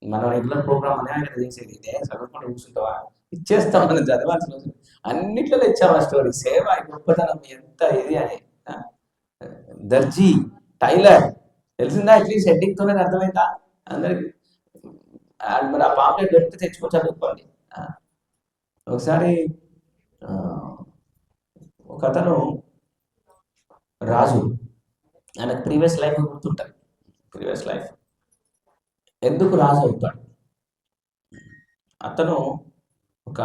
[SPEAKER 1] మన రెగ్యులర్ ప్రోగ్రామ్ అనే ఆయన చేసేది, ఇదే చదువుకుంటూ కూర్చుంటావా, ఇచ్చేస్తాం, మనం చదవాల్సిన అవసరం. అన్నిట్లో ఇచ్చాము ఆ స్టోరీ, సేవ గొప్పతనం ఎంత ఇది అని. దర్జీ, టైలర్, తెలిసిందా? అట్లీస్ట్ హెడ్డింగ్తోనే అర్థమైందా అందరికి? మరి ఆ పాంప్లెట్ దొరికితే తెచ్చుకొని చదువుకోండి. ఒకసారి ఒక అతను రాజు, ఆయనకు ప్రీవియస్ లైఫ్ గుర్తుంటుంది. ప్రీవియస్ లైఫ్ ఎందుకు రాజు అవుతాడు? అతను ఒక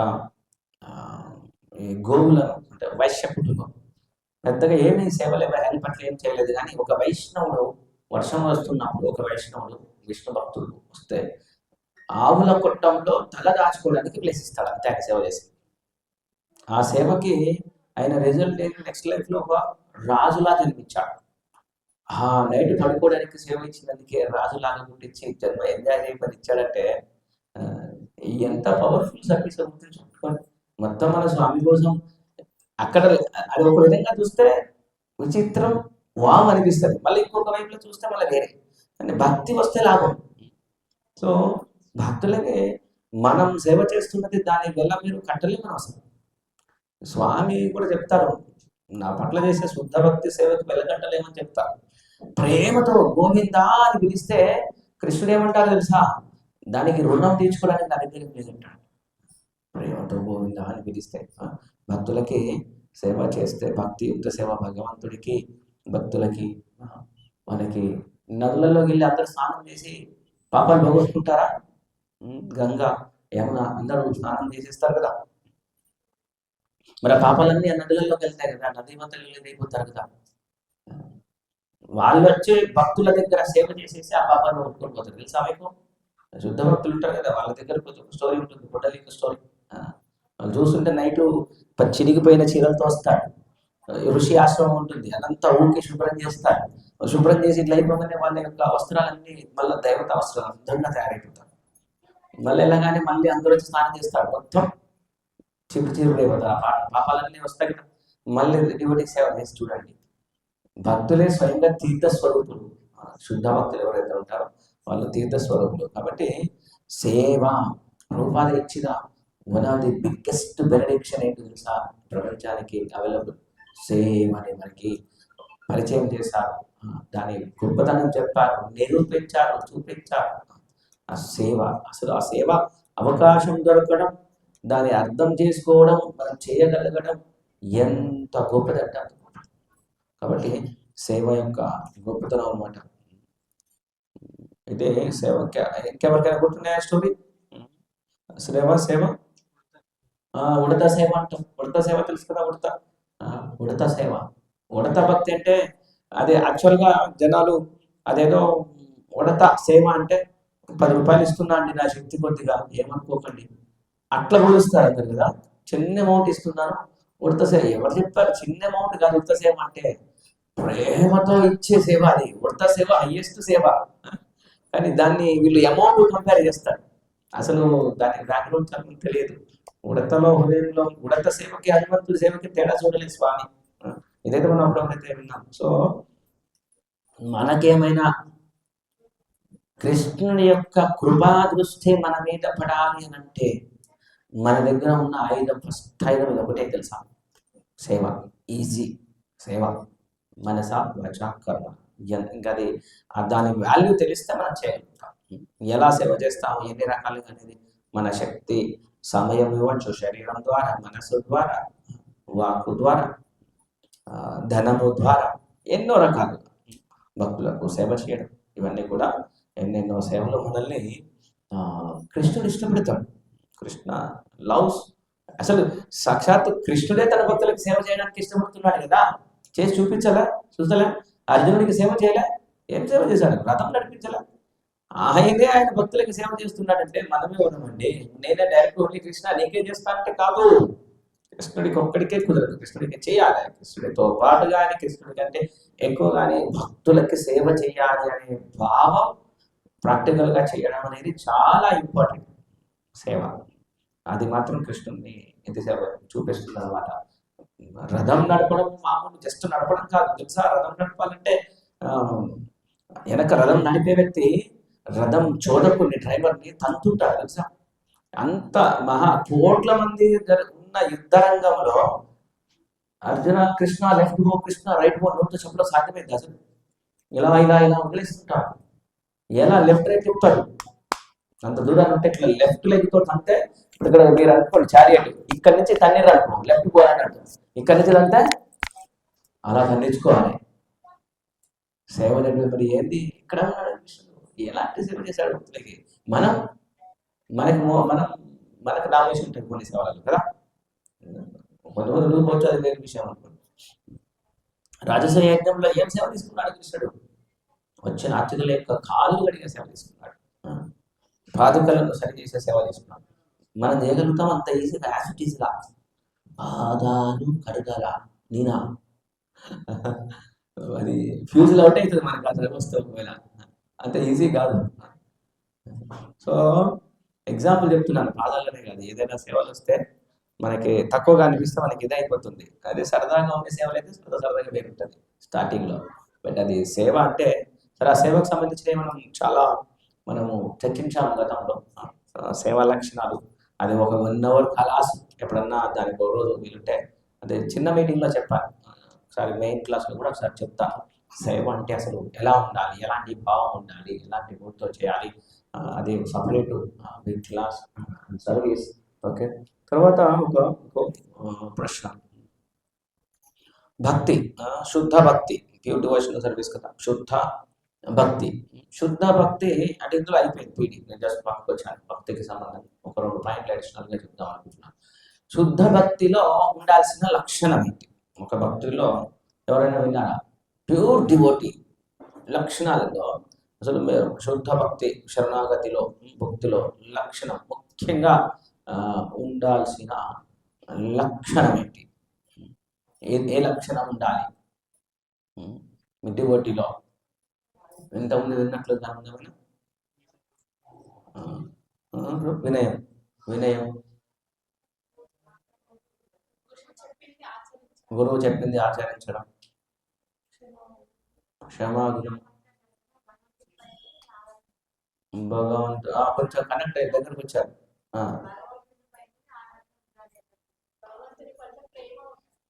[SPEAKER 1] గోవులను, అంటే వైశ్య కుటుంబం, పెద్దగా ఏమీ సేవలు హెల్ప్ అట్లా ఏం చేయలేదు. కానీ ఒక వైష్ణవుడు, వర్షం వస్తున్నప్పుడు ఒక వైష్ణవుడు విష్ణు భక్తుడు వస్తే ఆవుల కొట్టంలో తల దాచుకోవడానికి ప్లేస్ ఇస్తాడు, అంతే ఆయన సేవ చేసి. ఆ సేవకి ఆయన రిజల్ట్ ఏంటి, నెక్స్ట్ లైఫ్లో ఒక రాజులా జన్మించాడు. ఆ నైట్ పడుకోవడానికి సేవ ఇచ్చినందుకే రాజులాగా పుట్టించి జన్మ ఎంజాయ్ చేయమని ఇచ్చాడంటే ఎంత పవర్ఫుల్ సర్వీస్ అవుతుంది చెప్పుకోండి. మొత్తం మన స్వామి కోసం అక్కడ అది ఒక విధంగా చూస్తే విచిత్రం, వామ్ అనిపిస్తుంది. మళ్ళీ ఇంకొక వైపులో చూస్తే మళ్ళీ వేరే, అంటే భక్తి వస్తే లాభం. సో భక్తులకి మనం సేవ చేస్తున్నది దాని వల్ల మీరు కట్టలేమని అవసరం. స్వామి కూడా చెప్తారు, నా పట్ల చేసే శుద్ధ భక్తి సేవకు వెళ్ళగట్టలేమని చెప్తారు. ప్రేమతో గోవిందా అని పిలిస్తే కృష్ణుడు ఏమంటారు తెలుసా? దానికి రుణం తీర్చుకోవడానికి నా దగ్గర లేదంటాడు. ప్రేమతో గోవిందా అని పిలిస్తే, భక్తులకి సేవ చేస్తే, భక్తియుక్త సేవ భగవంతుడికి, భక్తులకి. మనకి నదులలోకి వెళ్ళి అందరూ స్నానం చేసి పాపాలు పోగొట్టుకుంటారా? గంగా, యమున అందరూ స్నానం చేసేస్తారు కదా. మరి ఆ పాపాలన్నీ ఆ నదులలోకి వెళ్తాయి కదా, నదీ మతలు అయిపోతారు కదా. వాళ్ళు వచ్చి భక్తుల దగ్గర సేవ చేసేసి ఆ పాపాన్ని ఒప్పుకొని పోతారు. తెలుసా మీకు? శుద్ధ భక్తులు ఉంటారు కదా, వాళ్ళ దగ్గర కొంచెం స్టోరీ ఉంటుంది, గుడ్డలింగ స్టోరీ. వాళ్ళు చూస్తుంటే నైటు చిరిగిపోయిన చీరలతో వస్తాడు. ఋషి ఆశ్రమం ఉంటుంది, అదంతా ఊరికి శుభ్రం చేస్తాడు. శుభ్రం చేసి ఇట్లా అయిపోగానే వాళ్ళ యొక్క వస్త్రాలన్నీ మళ్ళీ దేవతా వస్త్రాలు అందంగా తయారైపోతారు. మళ్ళీ వెళ్ళగానే మళ్ళీ అందరూ వచ్చి స్నానం చేస్తాడు, మొత్తం చిరుచిరు అయిపోతారు. ఆ పాపాలన్నీ వస్తాయి కదా. మళ్ళీ డివోటీ సేవ చేసి చూడండి, భక్తులే స్వయంగా తీర్థ స్వరూపులు. శుద్ధ భక్తులు ఎవరైతే ఉంటారో వాళ్ళు తీర్థ స్వరూపులు. కాబట్టి సేవ రూపాల ఇచ్చిన one of the biggest benediction ఏంటి తెలుసా? ప్రపంచానికి అవైలబుల్ సేవ అని మనకి పరిచయం చేశారు, దాని గొప్పతనం చెప్పారు, నిరూపించారు, చూపించారు. ఆ సేవ, అసలు ఆ సేవ అవకాశం దొరకడం, దాన్ని అర్థం చేసుకోవడం, మనం చేయగలగడం ఎంత గొప్పదంట. కాబట్టి సేవ యొక్క గొప్పతనం అన్నమాట. అయితే సేవ ఇంకెవరికైనా గుర్తున్నాయా స్టోరీ? సేవ ఉడత సేవ అంటాం. ఉడత సేవ తెలుసు కదా, ఉడత సేవ. ఉడత భక్తి అంటే అదే యాక్చువల్గా జనాలు అదేదో ఉడత సేవ అంటే 10 రూపాయలు ఇస్తున్నా అండి నా శక్తి కొద్దిగా, ఏమనుకోకండి. అట్లా కొలుస్తారు అందరు కదా. చిన్న అమౌంట్ ఇస్తున్నాను, ఉడత సేవ. ఎవరు చెప్పారు చిన్న అమౌంట్ కాదు ఉడత సేవ అంటే? ప్రేమతో ఇచ్చే సేవ అది. ఉడత సేవ హైయెస్ట్ సేవ. కానీ దాన్ని వీళ్ళు అమౌంట్ కంపేర్ చేస్తారు. అసలు దాని బ్యాక్గ్రౌండ్ చాలా తెలియదు. ఉడతలో హృదయంలో ఉడత సేవకి హనుమంతుడి సేవకి తేడా చూడలేదు స్వామి. ఇదైతే మనం అప్పుడప్పుడైతే విన్నాం. సో మనకేమైనా కృష్ణుని యొక్క కృపా దృష్టి మన మీద పడాలి అని అంటే మన దగ్గర ఉన్న ఆయుధం, ఫస్ట్ ఆయుధం ఇది ఒకటే తెలుసా? సేవ. ఈజీ సేవ. మనస వచ కర్మ. ఇంకా అది దాని వాల్యూ తెలిస్తే మనం చేయగలుగుతాం. ఎలా సేవ చేస్తాం, ఎన్ని రకాలుగా అనేది మన శక్తి, సమయం ఇవ్వచ్చు. శరీరం ద్వారా, మనసు ద్వారా, వాక్కు ద్వారా, ధనము ద్వారా, ఎన్నో రకాలుగా భక్తులకు సేవ చేయడం. ఇవన్నీ కూడా ఎన్నెన్నో సేవలు మనల్ని కృష్ణుడు ఇష్టపడతాడు. కృష్ణ లవ్స్. అసలు సాక్షాత్ కృష్ణుడే తన భక్తులకు సేవ చేయడానికి ఇష్టపడుతున్నాడు కదా. చేసి చూపించాలా? చూసాలా? అర్జునుడికి సేవ చేయలే? ఏం సేవ చేశాడు? రథం నడిపించాలా? ఆయనే ఆయన భక్తులకి సేవ చేస్తున్నాడంటే మనమే ఉన్నామండి. నేనే డైరెక్ట్ ఓన్లీ కృష్ణ నీకే చేస్తా అంటే కాదు. కృష్ణుడికి ఒక్కడికే కుదరదు. కృష్ణుడికి చేయాలి. కృష్ణుడితో పాటుగా ఆయన కృష్ణుడి కంటే ఎక్కువగానే భక్తులకి సేవ చేయాలి అనే భావం ప్రాక్టికల్గా చేయడం అనేది చాలా ఇంపార్టెంట్. సేవ అది మాత్రం కృష్ణుడిని ఎంత సేవ చూపిస్తుంది అనమాట. రథం నడపడం మామూలు జస్ట్ నడపడం కాదు తెలుసా. రథం నడపాలంటే వెనక రథం నడిపే వ్యక్తి రథం చోదకుని డ్రైవర్ని తంతుంటాడు తెలుసా. అంత కోట్ల మంది ఉన్న యుద్ధ రంగంలో Arjuna Krishna left go, Krishna right go నోట్తో చెప్పడం సాధ్యమైంది అసలు? ఇలా ఇలా ఇలా వదిలేస్తుంటాడు. ఎలా లెఫ్ట్ రైట్ చెప్తాడు. అంత దూరాన్ని ఉంటే ఇట్లా లెఫ్ట్ లెగ్ తోటి అంతే. ఇప్పుడు ఇక్కడ మీరు అనుకోండి చారియట్, ఇక్కడ నుంచి తన్నీరు అనుకో లెఫ్ట్ పోవాలన్నట్టు, ఇక్కడ నుంచి అంతే అలా తన్నించుకోవాలి. సేవ మరి ఏంది ఇక్కడ ఉన్నాడు కృష్ణుడు, ఎలాంటి సేవ చేశాడు భక్తులకి. మనం మనకు నామేషన్ ఉంటుంది కొన్ని సేవలు కదా. కొంతమంది రూపొచ్చు, అది వేరే విషయం అనుకోండి. రాజస యజ్ఞంలో ఏం సేవ తీసుకున్నాడు కృష్ణుడు? వచ్చిన అతిథుల యొక్క కాళ్ళు కడిగే సేవ తీసుకున్నాడు. పాదుకలను సరి చేసే సేవ తీసుకున్నాడు. మనం చేయగలుగుతాం అంత ఈజీగా, యాసిటీస్గా పాదాలు కడగరా నేనా? అది ఫ్యూజులు అవుట్ అవుతుంది మనకి అసలు వస్తే ఒకవేళ. అంత ఈజీ కాదు. సో ఎగ్జాంపుల్ చెప్తున్నాను. పాదాలనే కాదు, ఏదైనా సేవలు వస్తే మనకి తక్కువగా అనిపిస్తే మనకి ఇదే అయిపోతుంది. అదే సరదాగా ఉండే సేవలు అయితే సరదాగా వేరుంటుంది స్టార్టింగ్లో. బట్ అది సేవ అంటే సరే. ఆ సేవకు సంబంధించిన మనము చర్చించాము గతంలో. సేవా లక్షణాలు అది ఒక 1 hour క్లాస్. ఎప్పుడన్నా దానికి ఒక రోజు వీలుంటే అదే చిన్న మీటింగ్లో చెప్పాను. ఒకసారి మెయిన్ క్లాస్లో కూడా ఒకసారి చెప్తాను. సేవ అంటే అసలు ఎలా ఉండాలి, ఎలాంటి భావం ఉండాలి, ఎలాంటి మూడ్తో చేయాలి. అది separate big class service. Okay. తర్వాత ఒక ప్రశ్న. భక్తి, శుద్ధ భక్తి, ప్యూర్ డివోషనల్ సర్వీస్ కదా. శుద్ధ భక్తి అంటే ఇందులో అయిపోయింది పీడి. నేను జస్ట్ పక్కకు వచ్చాను. భక్తికి సంబంధం ఒక 2 పాయింట్లు అడిషనల్గా చెప్దాం అనుకుంటున్నాను. శుద్ధ భక్తిలో ఉండాల్సిన లక్షణం ఏంటి? ఒక భక్తిలో ఎవరైనా విన్నారా? ప్యూర్ డివోటీ లక్షణాలలో అసలు శుద్ధ భక్తి శరణాగతిలో భక్తిలో లక్షణం ముఖ్యంగా ఉండాల్సిన లక్షణం ఏంటి? ఏ లక్షణం ఉండాలి మీ డివోటీలో? ఎంతమంది విన్నట్లు దాని వినయం, గురువు చెప్పింది ఆచరించడం, క్షమాగుణం, భగవంతుడు కొంచెం కనెక్ట్ అయ్యి దగ్గరకు వచ్చారు.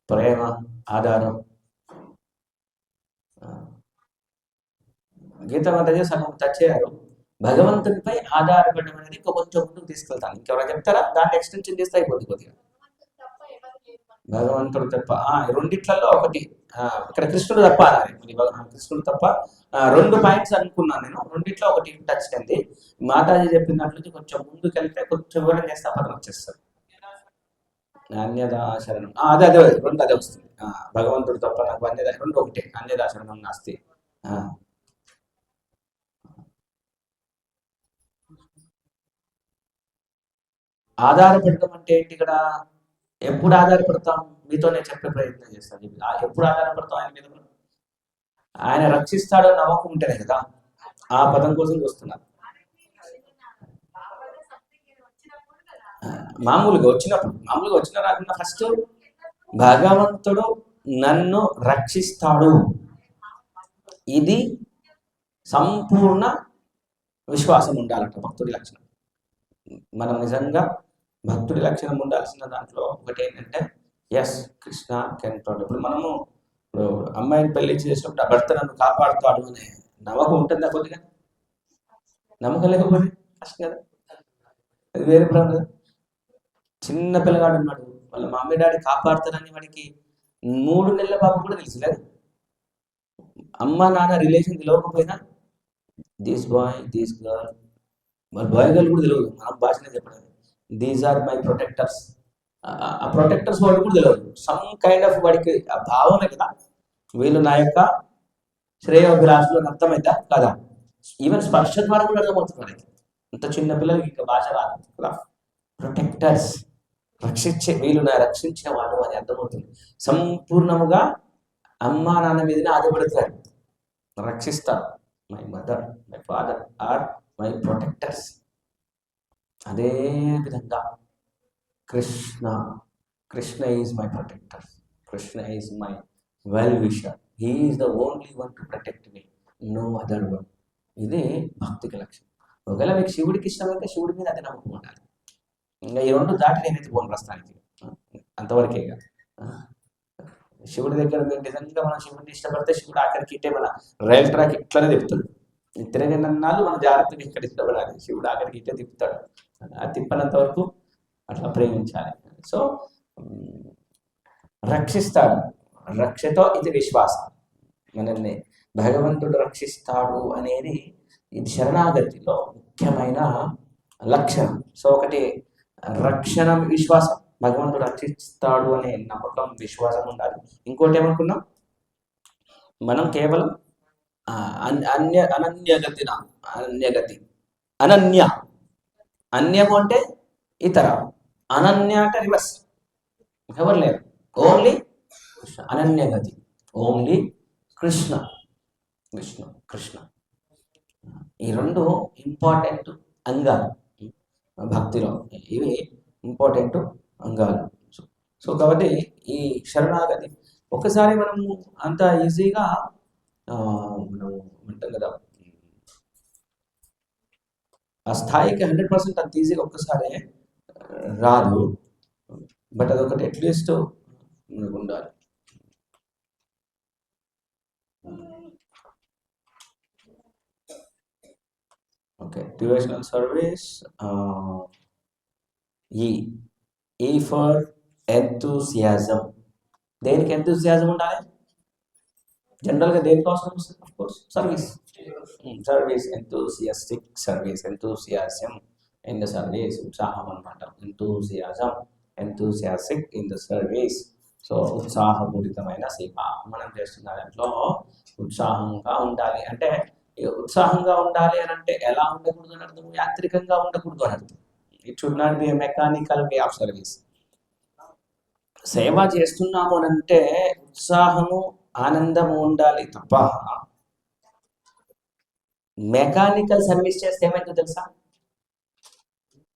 [SPEAKER 1] ప్రేమ, ఆధారం. గీతమంతా సగం టచ్ అయ్యారు. భగవంతునిపై ఆధారపడడం అనేది కొంచెం ముందుకు తీసుకెళ్తాను. ఇంకెవరైనా చెప్తారా? దాన్ని ఎక్స్టెన్షన్ చేస్తే అయిపోతుంది కొద్దిగా. భగవంతుడు తప్ప రెండిట్లలో ఒకటి. ఇక్కడ కృష్ణుడు తప్ప అనాలి. కృష్ణుడు తప్ప 2 పాయింట్స్ అనుకున్నాను నేను. రెండిట్లో ఒకటి టచ్ అయింది. మాతాజీ చెప్పినట్లు కొంచెం ముందుకు వెళ్తే కొంచెం వివరణ చేస్తే పదం వచ్చేస్తారు. అన్యదాశరణం, అదే 2 అదే వస్తుంది. భగవంతుడు తప్ప నాకు అన్యదా 2 ఒకటే. అన్యదాశరణం నాస్తి. ఆధారపడటం అంటే ఏంటి ఇక్కడ? ఎప్పుడు ఆధారపడతాం? మీతో నేను చెప్పే ప్రయత్నం చేస్తాను. ఎప్పుడు ఆధారపడతాం ఆయన మీద? ఆయన రక్షిస్తాడో నమ్మకం ఉంటేనే కదా. ఆ పదం కోసం చూస్తున్నాను. మామూలుగా వచ్చిన రాకుండా ఫస్ట్ భగవంతుడు నన్ను రక్షిస్తాడు, ఇది సంపూర్ణ విశ్వాసం ఉండాలంట భక్తుడి లక్షణం. మనం నిజంగా భక్తుడి లక్షణం ఉండాల్సిన దాంట్లో ఒకటి ఏంటంటే ఎస్ కృష్ణ కెన్ ప్రొటెక్ట్. ఇప్పుడు మనము అమ్మాయిని పెళ్లి చేసినప్పుడు ఆ భర్త నన్ను కాపాడుతాడు అనే నమ్మకం ఉంటుందా? కొద్దిగా నమ్మకం లేకపోతే కష్టం కదా, అది వేరే ప్రాబ్లం. చిన్న పిల్లగాడు ఉన్నాడు, వాళ్ళ మమ్మీ డాడీ కాపాడుతారని వాడికి 3 నెలల బాబు కూడా తెలియలేదు. అమ్మ నాన్న రిలేషన్ తెలియకపోయినా దిస్ బాయ్ దిస్ గర్ల్, వాళ్ళ బాయ్ గర్ల్ కూడా తెలియదు, మన భాషనే చెప్పడం దీస్ ఆర్ మై ప్రొటెక్టర్స్. ఆ ప్రొటెక్టర్స్ వాడు కూడా తెలియదు. సమ్ కైండ్ ఆఫ్ వాడికి ఆ భావన కదా, వీళ్ళు నా యొక్క శ్రేయోభిలాషులు అని అర్థమైందా కదా. ఈవెన్ స్పర్శ ద్వారా కూడా అర్థమవుతుంది మనకి. ఇంత చిన్న పిల్లలకి ఇంకా భాష రాదు కదా. ప్రొటెక్టర్స్, వీళ్ళు నా రక్షించిన వాళ్ళు అని అర్థమవుతుంది. సంపూర్ణముగా అమ్మా నాన్న మీదనే ఆధారపడతారు, రక్షిస్తారు. My mother my father are my protectors. అదే విధంగా Krishna is my protector, Krishna is my well wisher, he is the only one to protect me, no other one. ఇది భక్తికి లక్ష్యం. ఒకవేళ మీకు శివుడికి ఇష్టమైతే శివుడి మీద అది నమ్మకం ఉండాలి. ఇంకా ఈ 2 దాటి నేనైతే పోను ప్రస్తుతానికి, అంతవరకే. శివుడి దగ్గర నిజంగా మనం శివుడిని ఇష్టపడితే శివుడు ఆఖరికి ఇట్టే మన రైల్ ట్రాక్ ఇట్లనే తిప్పుతాడు. తిరగనన్నాళ్ళు మనం జాగ్రత్తగా ఇక్కడ ఇష్టపడాలి, శివుడు ఆఖరికి ఇట్టే తిప్పుతాడు. ఆ తిప్పనంత వరకు అట్లా ప్రేమించాలి. సో రక్షిస్తాడు, రక్షతో ఇది విశ్వాసం. మనల్ని భగవంతుడు రక్షిస్తాడు అనేది ఇది శరణాగతిలో ముఖ్యమైన లక్షణం. సో ఒకటి రక్షణ విశ్వాసం, భగవంతుడు రక్షిస్తాడు అనే నమ్మకం విశ్వాసం ఉండాలి. ఇంకోటి ఏమనుకున్నాం మనం? కేవలం అన్యము అంటే ఇతర, అనన్య అంటే రివర్స్, ఎవరు లేరు, ఓన్లీ అనన్యగతి, ఓన్లీ కృష్ణ, విష్ణు కృష్ణ. ఈ 2 ఇంపార్టెంట్ అంగాలు భక్తిలో, ఇవి ఇంపార్టెంట్ అంగాలు. సో కాబట్టి ఈ శరణాగతి ఒకసారి మనము అంత ఈజీగా మనం అంటాం కదా, ఆ స్థాయికి 100% అంత ఈజీగా ఒక్కసారి రాదు. బట్ అదొకటి అట్లీస్ట్ మనకు ఉండాలి. Okay, devotional service. E for enthusiasm. దేనికి ఎంతూసియాజం ఉండాలి? జనరల్గా దేనికోసం వస్తుంది? Of course service. Service, enthusiastic service, enthusiasm in the service, ఉత్సాహం అనమాట. Enthusiastic in the service. So ఉత్సాహపూరితమైన సేవ మనం చేస్తున్న దాంట్లో ఉత్సాహంగా ఉండాలి. అంటే ఉత్సాహంగా ఉండాలి అని అంటే ఎలా ఉండకూడదు అని అర్థం? యాంత్రికంగా ఉండకూడదు అని అర్థం. It should not be a mechanical way of service. సేవ చేస్తున్నాము అని అంటే ఉత్సాహము ఆనందము ఉండాలి తప్ప మెకానికల్ సర్వీస్ చేస్తే ఏమైందో తెలుసా?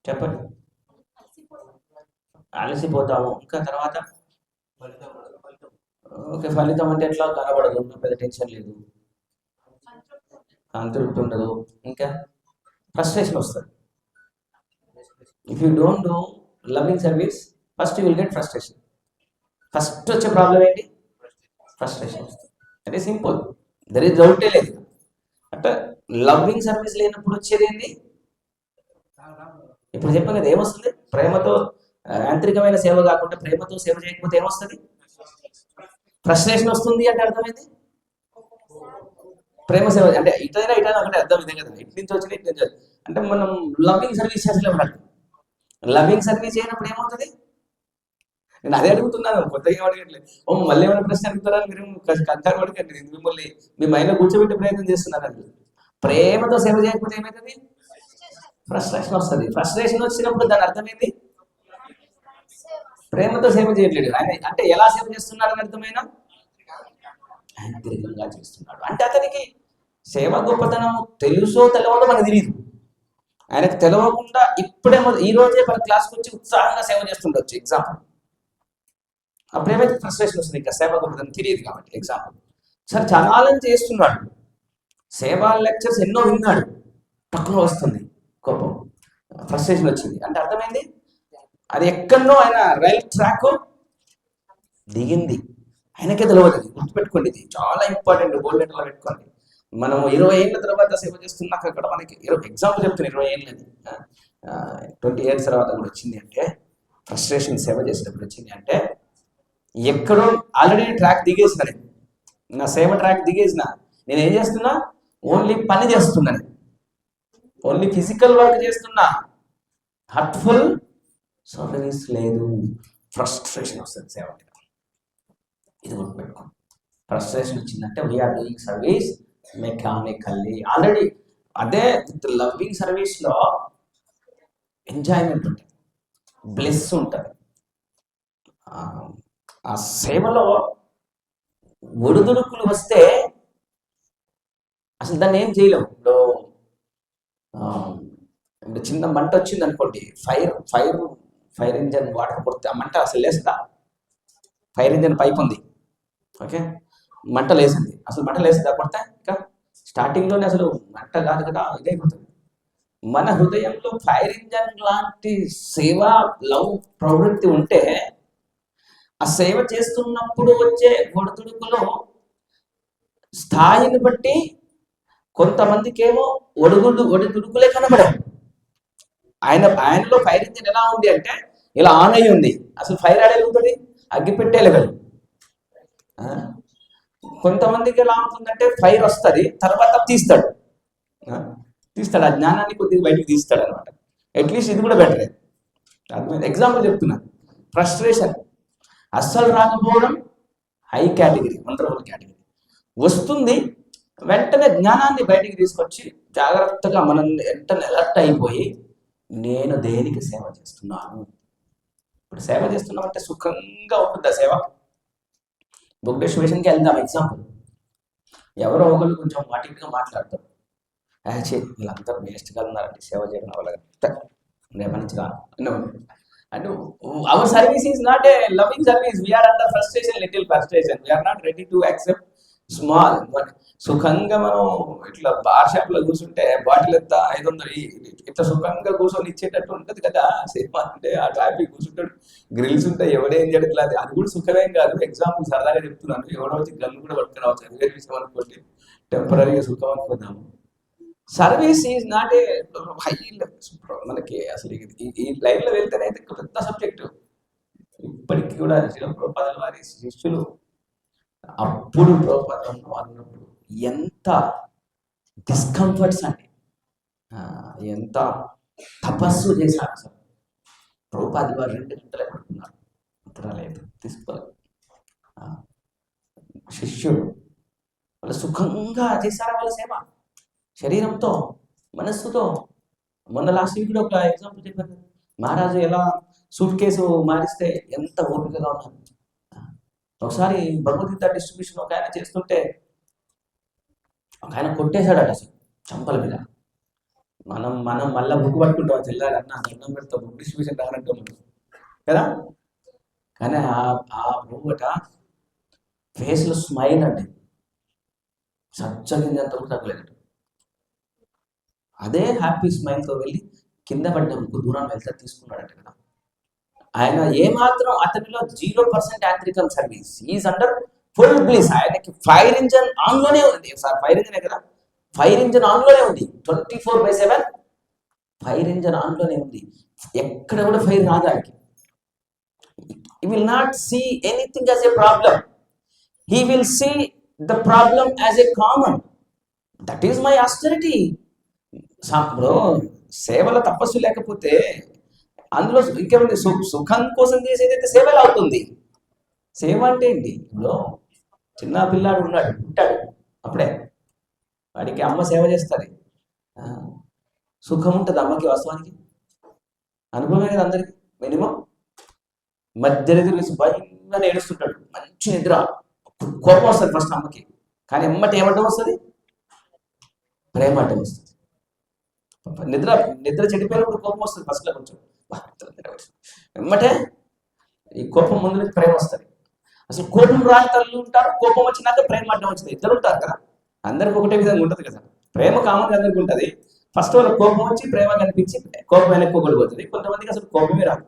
[SPEAKER 1] చెప్పండి. అలసిపోతాము. ఇంకా తర్వాత ఓకే, ఫలితం అంటే ఎట్లా కనబడదు, పెద్ద టెన్షన్ లేదు, సంతృప్తి ఉండదు, ఇంకా ఫ్రస్ట్రేషన్ వస్తుంది. If you don't do loving service, first you will get frustration. First వచ్చే ప్రాబ్లం ఏంటి? ఫ్రస్ట్రేషన్ వస్తుంది. అంటే సింపుల్, దర్ ఈజ్ డౌటే లేదు. అంటే లవింగ్ సర్వీస్ లేనప్పుడు వచ్చేది ఏంటి? ఇప్పుడు చెప్పాను కదా, ఏమొస్తుంది? ప్రేమతో యాంత్రికమైన సేవ కాకుండా ప్రేమతో సేవ చేయకపోతే ఏమొస్తుంది? ఫ్రస్ట్రేషన్ వస్తుంది. అంటే అర్థమైంది ప్రేమ సేవ అంటే ఇటైనా అంటే అర్థం ఇదే కదా, ఇటు నుంచి వచ్చిన ఇటు నుంచి. అంటే మనం లవింగ్ సర్వీస్ చేస్తలేము. లవింగ్ సర్వీస్ చేయనప్పుడు ఏమవుతుంది? నేను అదే అడుగుతున్నాను, కొత్తగా అడగట్లేదు. మళ్ళీ ఏమైనా ప్రశ్న అడుగుతారని మీరు కంగారు పడకండి. మిమ్మల్ని మీ మైండ్లో కూర్చోబెట్టే ప్రయత్నం చేస్తున్నారండి. ప్రేమతో సేవ చేయకపోతే ఏమవుతుంది? ఫ్రస్ట్రేషన్ వస్తుంది. ఫ్రస్ట్రేషన్ వచ్చినప్పుడు దాని అర్థం ఏంటి? ప్రేమతో సేవ చేయట్లేదు ఆయన. అంటే ఎలా సేవ చేస్తున్నాడు అని అర్థమైనా యాంత్రికంగా చేస్తున్నాడు. అంటే అతనికి సేవ గొప్పతనం తెలుసో తెలియదో మనకు తెలియదు. ఆయనకు తెలియకుండా ఇప్పుడే ఈ రోజే మన క్లాస్కి వచ్చి ఉత్సాహంగా సేవ చేస్తుండొచ్చు ఎగ్జాంపుల్. అప్పుడేమైతే ఫ్రస్ట్రేషన్ వస్తుంది, ఇంకా సేవ గొప్పతనం తెలియదు కాబట్టి. ఎగ్జాంపుల్ సరే చాలానే చేస్తున్నాడు, సేవా లెక్చర్స్ ఎన్నో విన్నాడు, తక్కువ వస్తుంది కోపం, ఫ్రస్ట్రేషన్ వచ్చింది అంటే అర్థమైంది అది ఎక్కడో ఆయన రైల్ ట్రాక్ దిగింది, ఆయనకే తెలియదు. గుర్తుపెట్టుకోండి, ఇది చాలా ఇంపార్టెంట్, గోల్డ్ లెటర్లో పెట్టుకోండి. మనం 20 ఏళ్ళ తర్వాత సేవ చేస్తున్నాక అక్కడ మనకి ఎగ్జాంపుల్ చెప్తున్నా, 20 ఏళ్ళని 20 years తర్వాత కూడా వచ్చింది అంటే, ఫ్రస్ట్రేషన్ సేవ చేసేటప్పుడు వచ్చింది అంటే, ఎక్కడో ఆల్రెడీ ట్రాక్ దిగేసిన, నా సేవ ట్రాక్ దిగేసిన, నేను ఏం చేస్తున్నా, ఓన్లీ పని చేస్తున్నాను, ఓన్లీ ఫిజికల్ వర్క్ చేస్తున్నా, హర్ట్ఫుల్ సర్వీస్ లేదు. ఫ్రస్ట్రేషన్ వస్తుంది సేవ మీద. ఇది గుర్తుపెట్టుకోండి, ఫ్రస్ట్రేషన్ వచ్చిందంటే we are doing service mechanically. Already అదే విత్ లవింగ్ సర్వీస్లో ఎంజాయ్మెంట్ ఉంటుంది, బ్లెస్ ఉంటుంది. ఆ సేవలో ఒడిదుడుకులు వస్తే అసలు దాన్ని ఏం చేయలేము. ఇప్పుడు చిన్న మంట వచ్చింది అనుకోండి, ఫైర్ ఇంజన్ వాటర్ కొడితే ఆ మంట అసలు లేస్తుందా? ఫైర్ ఇంజన్ పైప్ ఉంది, ఓకే, మంట లేసింది, అసలు మంట లేస్తుందా కొడితే? ఇంకా స్టార్టింగ్లోనే అసలు మంట కాదు కదా, ఇదైపోతుంది. మన హృదయంలో ఫైర్ ఇంజన్ లాంటి సేవ, లవ్ ప్రవృత్తి ఉంటే ఆ సేవ చేస్తున్నప్పుడు వచ్చే ఒడిదుడుకులో స్థాయిని బట్టి కొంతమందికి ఏమో ఒడిదుడుకులే కనబడవు. ఆయనలో ఫైర్ ఇంజిన్ ఎలా ఉంది అంటే ఇలా ఆన్ అయ్యి ఉంది, అసలు ఫైర్ ఆడేలుగుతుంది, అగ్గి పెట్టేయగలరు. కొంతమందికి ఎలా ఉంటుందంటే ఫైర్ వస్తుంది, తర్వాత తీస్తాడు, ఆ జ్ఞానాన్ని కొద్దిగా బయటికి తీస్తాడు అనమాట. అట్లీస్ట్ ఇది కూడా బెటరే. ఎగ్జాంపుల్ చెప్తున్నా, ఫ్రస్ట్రేషన్ అస్సలు రాకపోవడం హై కేటగిరీ, వండర్ఫుల్ కేటగిరీ. వస్తుంది, వెంటనే జ్ఞానాన్ని బయటికి తీసుకొచ్చి జాగ్రత్తగా మనం వెంటనే అలర్ట్ అయిపోయి, నేను దేనికి సేవ చేస్తున్నాను. ఇప్పుడు సేవ చేస్తున్నామంటే సుఖంగా ఉంటుంది ఆ సేవ. బుక్ డిస్ట్రిబ్యూషన్కి వెళ్దాం ఎగ్జాంపుల్. ఎవరో ఒకరు కొంచెం వాటిగా మాట్లాడతారు, వీళ్ళందరూ వేస్ట్గా ఉన్నారండి సేవ చేయడం వల్ల, రేపటి నుంచి రాను. And our service is not a loving service. We are under frustration, little frustration. We are not ready to accept small. సుఖంగా మనం ఇట్లా బార్ షాప్లో కూర్చుంటే బాటిల్ ఎంత 500 ఇట్లా సుఖంగా కూర్చొని ఇచ్చేటట్టు ఉంటుంది కదా సినిమా అంటే. ఆ ట్రాఫిక్ కూర్చుంటాడు, గ్రిల్స్ ఉంటాయి, ఎవడేం చేయట్లేదు, అది కూడా సుఖమేం కాదు. ఎగ్జాంపుల్ సరదాగా చెప్తున్నాను, ఎవడో వచ్చి గన్ను కూడా పట్టుకురావచ్చు, అది వేరే విషయం అనుకోండి, టెంపరీగా సుఖం అనుకుందాము. Service is not a high మనకి. అసలు ఈ లైన్లో వెళ్తేనైతే పెద్ద సబ్జెక్టు. ఇప్పటికీ కూడా ప్రభుపాదుల వారి శిష్యులు అప్పుడు ప్రభుపాదులు ఉన్నప్పుడు ఎంత డిస్కంఫర్ట్స్ అండి, ఎంత తపస్సు చేశారు. అసలు ప్రభుపాదుల వారు 2 గంటలే పడుతున్నారు, ఉత్తరాలేదు తీసుకోవాలి. శిష్యులు వాళ్ళు సుఖంగా చేశారు వాళ్ళ సేవ, శరీరంతో, మనస్సుతో. మొన్న లాస్ట్ వీక్ ఒక ఎగ్జాంపుల్ చెప్పారు, మహారాజు ఎలా సూట్ కేసు మారిస్తే ఎంత ఓపికగా ఉన్నారు. ఒకసారి భగవద్గీత డిస్ట్రిబ్యూషన్ ఒక ఆయన చేస్తుంటే ఒక ఆయన కొట్టేశాడట అసలు చంపల మీద. మనం మళ్ళీ బుక్ పట్టుకుంటాం, తెల్లారన్నా దండం పెడతాం, బుక్ డిస్ట్రిబ్యూషన్ రానంటాం మనం కదా. కానీ ఆ బొమ్మట ఫేస్లో స్మైల్ అండి, సచ్చగింది అంత కూడా తగ్గలేదు. అదే హ్యాపీ స్మైల్తో వెళ్ళి కింద పడ్డకు దూరం వెళ్తే తీసుకున్నాడట కదా. ఆయన ఏమాత్రం అతనిలో 0% యాంత్రికల్ service, is under full bliss. ఆయనకి ఫైర్ ఇంజన్ ఆన్లోనే ఉంది. సార్ ఫైర్ ఇంజనే కదా, ఫైర్ ఇంజన్ ఆన్లోనే ఉంది, 24/7 ఫైర్ ఇంజన్ ఆన్లోనే ఉంది. ఎక్కడ కూడా ఫైర్ రాదు ఆయనకి. He will not see anything as a problem. He will see the problem as a common. That is my austerity. Bro, సేవల తపస్సు లేకపోతే అందులో ఇంకేముంది? సుఖం కోసం చేసేదైతే సేవలు అవుతుంది. సేవ అంటే ఏంటి? బ్రో, చిన్న పిల్లాడు ఉన్నాడు, పుట్టాడు, అప్పుడే వాడికి అమ్మ సేవ చేస్తుంది. సుఖం ఉంటుంది అమ్మకి, వాస్తవానికి అనుభవమే కదా అందరికి. మినిమం మధ్య నిద్ర వేసి భయంగా ఏడుస్తుంటాడు, మంచి నిద్ర, కోపం వస్తుంది ఫస్ట్ అమ్మకి, కానీ ఎమ్మటి ఏమంటం వస్తుంది, ప్రేమ అడ్డం వస్తుంది. నిద్ర నిద్ర చెడిపోయినప్పుడు కోపం వస్తుంది ఫస్ట్లో కొంచెం, ఎమ్మటే ఈ కోపం ముందు నుంచి ప్రేమ వస్తుంది. అసలు కోపం రాని తల్లి ఉంటారు, కోపం వచ్చినాక ప్రేమ అడ్డం వచ్చింది, ఇద్దరు ఉంటారు కదా, అందరికి ఒకటే విధంగా ఉంటుంది కదా. ప్రేమ కామన్ అందరికి ఉంటుంది, ఫస్ట్ వాళ్ళ కోపం వచ్చి ప్రేమ కనిపించి కోపం వెనక్కి పోతుంది. కొంతమందికి అసలు కోపమే రాదు,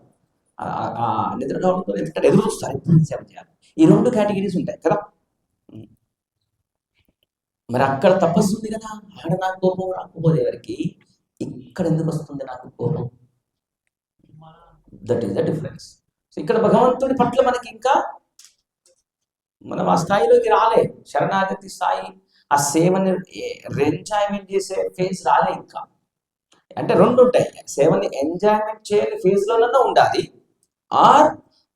[SPEAKER 1] నిద్ర కావడంతో ఎందుకంటే ఎదురు చూస్తారు ఎప్పుడు సేవ చేయాలి. ఈ రెండు కేటగిరీస్ ఉంటాయి కదా. మరి అక్కడ తపస్సు ఉంది కదా, ఆడ నాకు కోపం రాకపోతే ఎవరికి, ఇక్కడ ఎందుకు వస్తుంది నాకు కోపం? That is the difference. So ఇక్కడ భగవంతుడి పట్ల మనకి ఇంకా మనం ఆ స్థాయిలోకి రాలే, శరణాగతి స్థాయి, ఆ సేవని ఎంజాయ్మెంట్ చేసే ఫేజ్ రాలే ఇంకా. అంటే రెండు ఉంటాయి, సేవని ఎంజాయ్మెంట్ చేయని ఫేజ్లోనన్నా ఉండాలి, ఆర్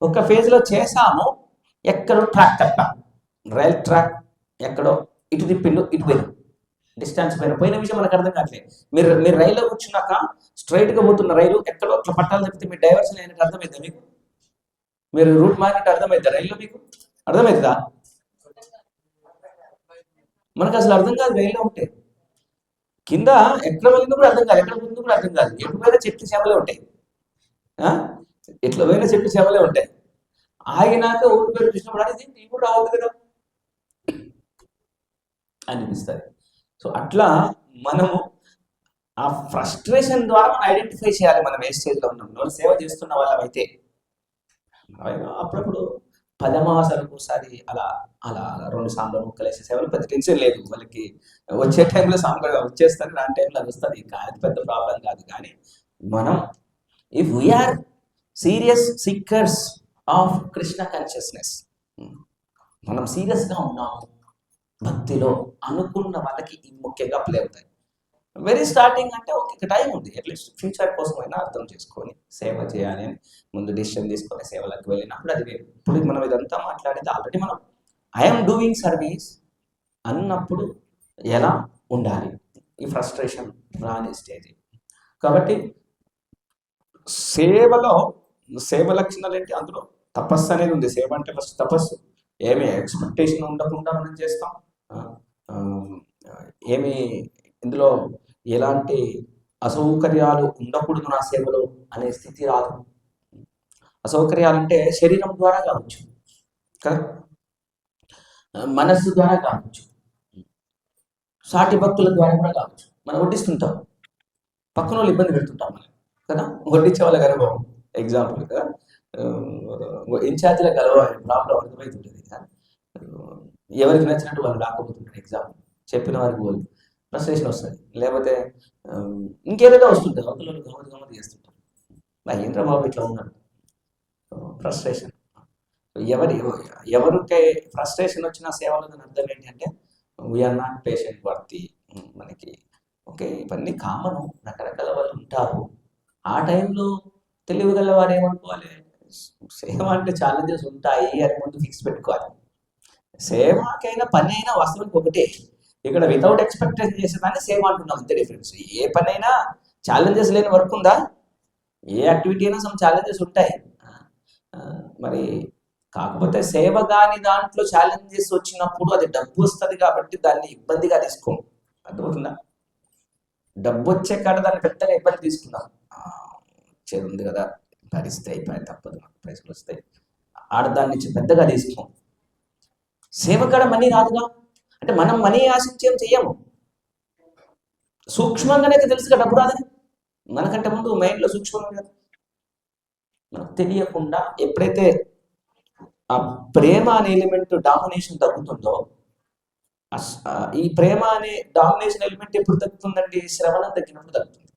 [SPEAKER 1] ఒక ఫేజ్లో చేసాము ఎక్కడో ట్రాక్ తప్ప, రైల్ ట్రాక్ ఎక్కడో ఇటు తిప్పిండు ఇటు పోయిన డిస్టెన్స్ పోయిన విషయం మనకు అర్థం కావట్లేదు. మీరు రైల్లో కూర్చున్నాక స్ట్రైట్గా పోతున్న రైలు ఎక్కడో అట్లా పట్టాలు తప్పితే మీరు డైవర్షన్ అయినట్టు అర్థమైందా మీకు? మీరు రూట్ మారినట్టు అర్థమైందా రైల్లో? మీకు అర్థమవుతుందా? మనకు అసలు అర్థం కాదు రైల్లో ఉంటే, కింద ఎక్కడ వెళ్ళినా కూడా అర్థం కాదు, ఎక్కడ ముందు కూడా అర్థం కాదు, ఎటు పోయినా చెట్లు చేమలే ఉంటాయి, ఎట్లా పోయినా చెట్లు చేమలే ఉంటాయి. ఆగినాక ఊరి పేరు చూసినప్పుడు అది నీ కూడా రావద్దు కదా అనిపిస్తుంది. సో అట్లా మనము ఆ ఫ్రస్ట్రేషన్ ద్వారా మనం ఐడెంటిఫై చేయాలి మనం ఏ స్టేజ్లో ఉన్నాం. సేవ చేస్తున్న వాళ్ళం అయితే అప్పుడప్పుడు 10 మాసాలకు ఒకసారి అలా అలా 2 సాంబార్ ముక్కలు వేసే సేవలు పెద్ద టెన్షన్ లేదు, వాళ్ళకి వచ్చే టైంలో సాంబార్ వచ్చేస్తారు, రాని టైంలో అది వస్తుంది, అది పెద్ద ప్రాబ్లం కాదు. కానీ మనం if we are serious seekers of Krishna consciousness, మనం సీరియస్గా ఉన్నాము భక్తిలో అనుకున్న వాళ్ళకి ముఖ్యంగా అప్లై అవుతాయి. వెరీ స్టార్టింగ్ అంటే ఒక టైం ఉంది, అట్లీస్ట్ ఫ్యూచర్ కోసం అయినా అర్థం చేసుకొని సేవ చేయాలి అని ముందు డిసిషన్ తీసుకొని సేవలకు వెళ్ళినప్పుడు అది వేరు. ఇప్పుడు మనం ఇదంతా మాట్లాడేది ఆల్రెడీ మనం ఐఎమ్ డూయింగ్ సర్వీస్ అన్నప్పుడు ఎలా ఉండాలి, ఈ ఫ్రస్ట్రేషన్ రాని స్టేజ్. కాబట్టి సేవ లక్షణాలు ఏంటి, అందులో తపస్సు అనేది ఉంది. సేవ అంటే ఫస్ట్ తపస్సు, ఏమి ఎక్స్పెక్టేషన్ ఉండకుండా మనం చేస్తాం, ఏమి ఇందులో ఎలాంటి అసౌకర్యాలు ఉండకూడదు నా సేవలో అనే స్థితి రాదు. అసౌకర్యాలు అంటే శరీరం ద్వారా కావచ్చు కదా, మనస్సు ద్వారా కావచ్చు, సాటి భక్తుల ద్వారా కూడా కావచ్చు. మనం వడ్డిస్తుంటాం, పక్కన వాళ్ళు ఇబ్బంది పెడుతుంటాం మనం కదా, వడ్డించే వాళ్ళ అనుభవం ఎగ్జాంపుల్ కదా, ఇన్ఛార్జ్ల కలవాలి ప్రాబ్లం అర్థమవుతుంటుంది కదా, ఎవరికి నచ్చినట్టు వాళ్ళు రాకపోతుంటారు, ఎగ్జాంపుల్ చెప్పిన వారికి వాళ్ళు ఫ్రస్ట్రేషన్ వస్తుంది, లేకపోతే ఇంకేదైనా వస్తుంటుంది, అవతల గమతి చేస్తుంటారు, ఏంద్ర బాబు ఇట్లా ఉన్నాడు, ఫ్రస్ట్రేషన్. ఎవరికి ఫ్రస్ట్రేషన్ వచ్చిన సేవలు అర్థం ఏంటంటే వీఆర్ నాట్ పేషెంట్ వర్తి. మనకి ఓకే ఇవన్నీ కామను, రకరకాల వాళ్ళు ఉంటారు. ఆ టైంలో తెలివిగల వారు ఏమనుకోవాలి, సేవ అంటే ఛాలెంజెస్ ఉంటాయి అని ముందు ఫిక్స్ పెట్టుకోవాలి. సేవకైనా పని అయినా వాస్తవానికి ఒకటే, ఇక్కడ వితౌట్ ఎక్స్పెక్టేషన్ చేసేదాన్ని సేవ అంటున్నాం, అంతే డిఫరెన్స్. ఏ పని అయినా ఛాలెంజెస్ లేని వర్క్ ఉందా? ఏ యాక్టివిటీ అయినా సమ్ ఛాలెంజెస్ ఉంటాయి. మరి కాకపోతే సేవ కాని దాంట్లో ఛాలెంజెస్ వచ్చినప్పుడు అది డబ్బు వస్తుంది కాబట్టి దాన్ని ఇబ్బందిగా తీసుకోం, అర్థమవుతుందా? డబ్బు వచ్చే కాడ దాన్ని పెద్దగా ఇబ్బంది తీసుకున్నాం, వచ్చేది ఉంది కదా భరిస్తే అయిపోయి తప్పదు, పైసలు వస్తాయి, ఆడదాన్ని నుంచి పెద్దగా తీసుకోం. సేవ కాడ మనీ రాదుగా, అంటే మనం మనీ ఆశించేం చెయ్యము, సూక్ష్మంగానే తెలుసుగా డబ్బు రాదని, మనకంటే ముందు మైండ్లో సూక్ష్మంగా కదా, మనకు తెలియకుండా ఎప్పుడైతే ఆ ప్రేమ అనే ఎలిమెంట్ డామినేషన్ తగ్గుతుందో, ఈ ప్రేమ అనే డామినేషన్ ఎలిమెంట్ ఎప్పుడు తగ్గుతుందండి? శ్రవణం తగ్గినప్పుడు తగ్గుతుంది.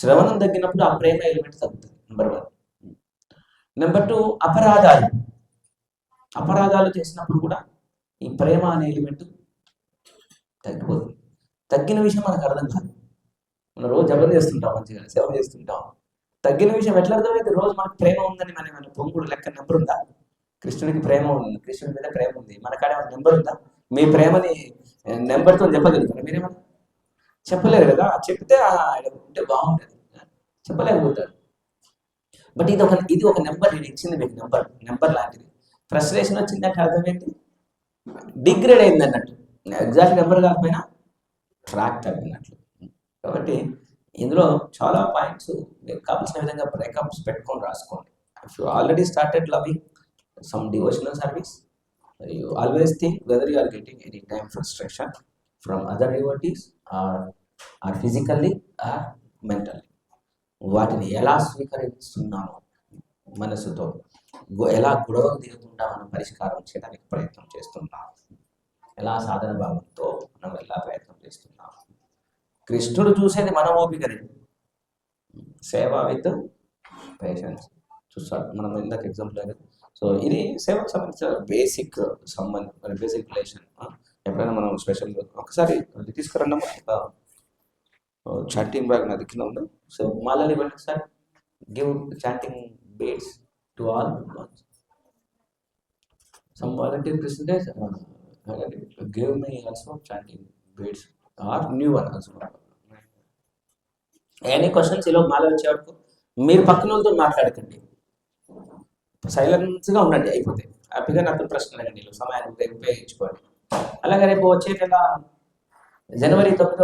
[SPEAKER 1] శ్రవణం తగ్గినప్పుడు ఆ ప్రేమ ఎలిమెంట్ తగ్గుతుంది, నెంబర్ 1. నెంబర్ 2, అపరాధాలు చేసినప్పుడు కూడా ఈ ప్రేమ అనే ఎలిమెంట్ తగ్గిపోతుంది. తగ్గిన విషయం మనకు అర్థం కాదు, మనం రోజు జపం చేస్తుంటాం, మంచిగా సేవ చేస్తుంటాం, తగ్గిన విషయం ఎట్లా అర్థమైంది? రోజు మనకు ప్రేమ ఉందని మన పొంగుడు లెక్క నెంబర్ ఉందా? కృష్ణుడికి ప్రేమ ఉంది, కృష్ణుడి మీద ప్రేమ ఉంది, మన కాడ నెంబర్ ఉందా? మీ ప్రేమని నెంబర్తో చెప్పగలుగుతారు మీరేమన్నా? చెప్పలేరు కదా, చెప్తే ఉంటే బాగుంటుంది, చెప్పలేకపోతారు. బట్ ఇది ఒక నెంబర్, ఇది ఇచ్చింది మీకు నెంబర్ లాంటిది. ఫ్రస్ట్రేషన్ వచ్చిందంటే అర్థం ఏంటి? డిగ్రేడ్ అయింది అన్నట్టు. ఎగ్జాక్ట్ నెంబర్ కాకపోయినా ట్రాక్ తగ్గినట్లు. కాబట్టి ఇందులో చాలా పాయింట్స్ మీకు కావాల్సిన విధంగా బ్రేకప్స్ పెట్టుకొని రాసుకోండి. If you already started loving some devotional service, you always think whether you are getting any time frustration from other devotees or physically or mentally. వాటిని ఎలా స్వీకరిస్తున్నామో మనసుతో, ఎలా గొడవకు దిగకుండా మనం పరిష్కారం చేయడానికి ప్రయత్నం చేస్తున్నాం, ఎలా సాధన భావంతో మనం ఎలా ప్రయత్నం చేస్తున్నాం. కృష్ణుడు చూసేది మన ఓపికనే. సేవ విత్ పేషెన్స్ చూస్తాడు. మనం ఇందాక ఎగ్జాంపుల్ అనేది. సో ఇది సేవకు సంబంధించిన బేసిక్ రిలేషన్. ఎప్పుడైనా మనం స్పెషల్ ఒకసారి అది తీసుకురండి చాటింగ్ బ్యాగ్ నా దిక్కున ఉంది. సో మాలని ఇవ్వండి sir. Give chanting beads to all. Some volunteer percentage give me also chanting beads or new one also. Any questions ఈలో మాల వచ్చే వరకు మీరు పక్కన వాళ్ళతో మాట్లాడకండి, సైలెన్స్గా ఉండండి. అయిపోతే హ్యాపీగా నాతో ప్రశ్నలు అడగండి, సమయాన్ని ఉపయోగించుకోండి. అలాగే రేపు వచ్చే నెల జనవరి 9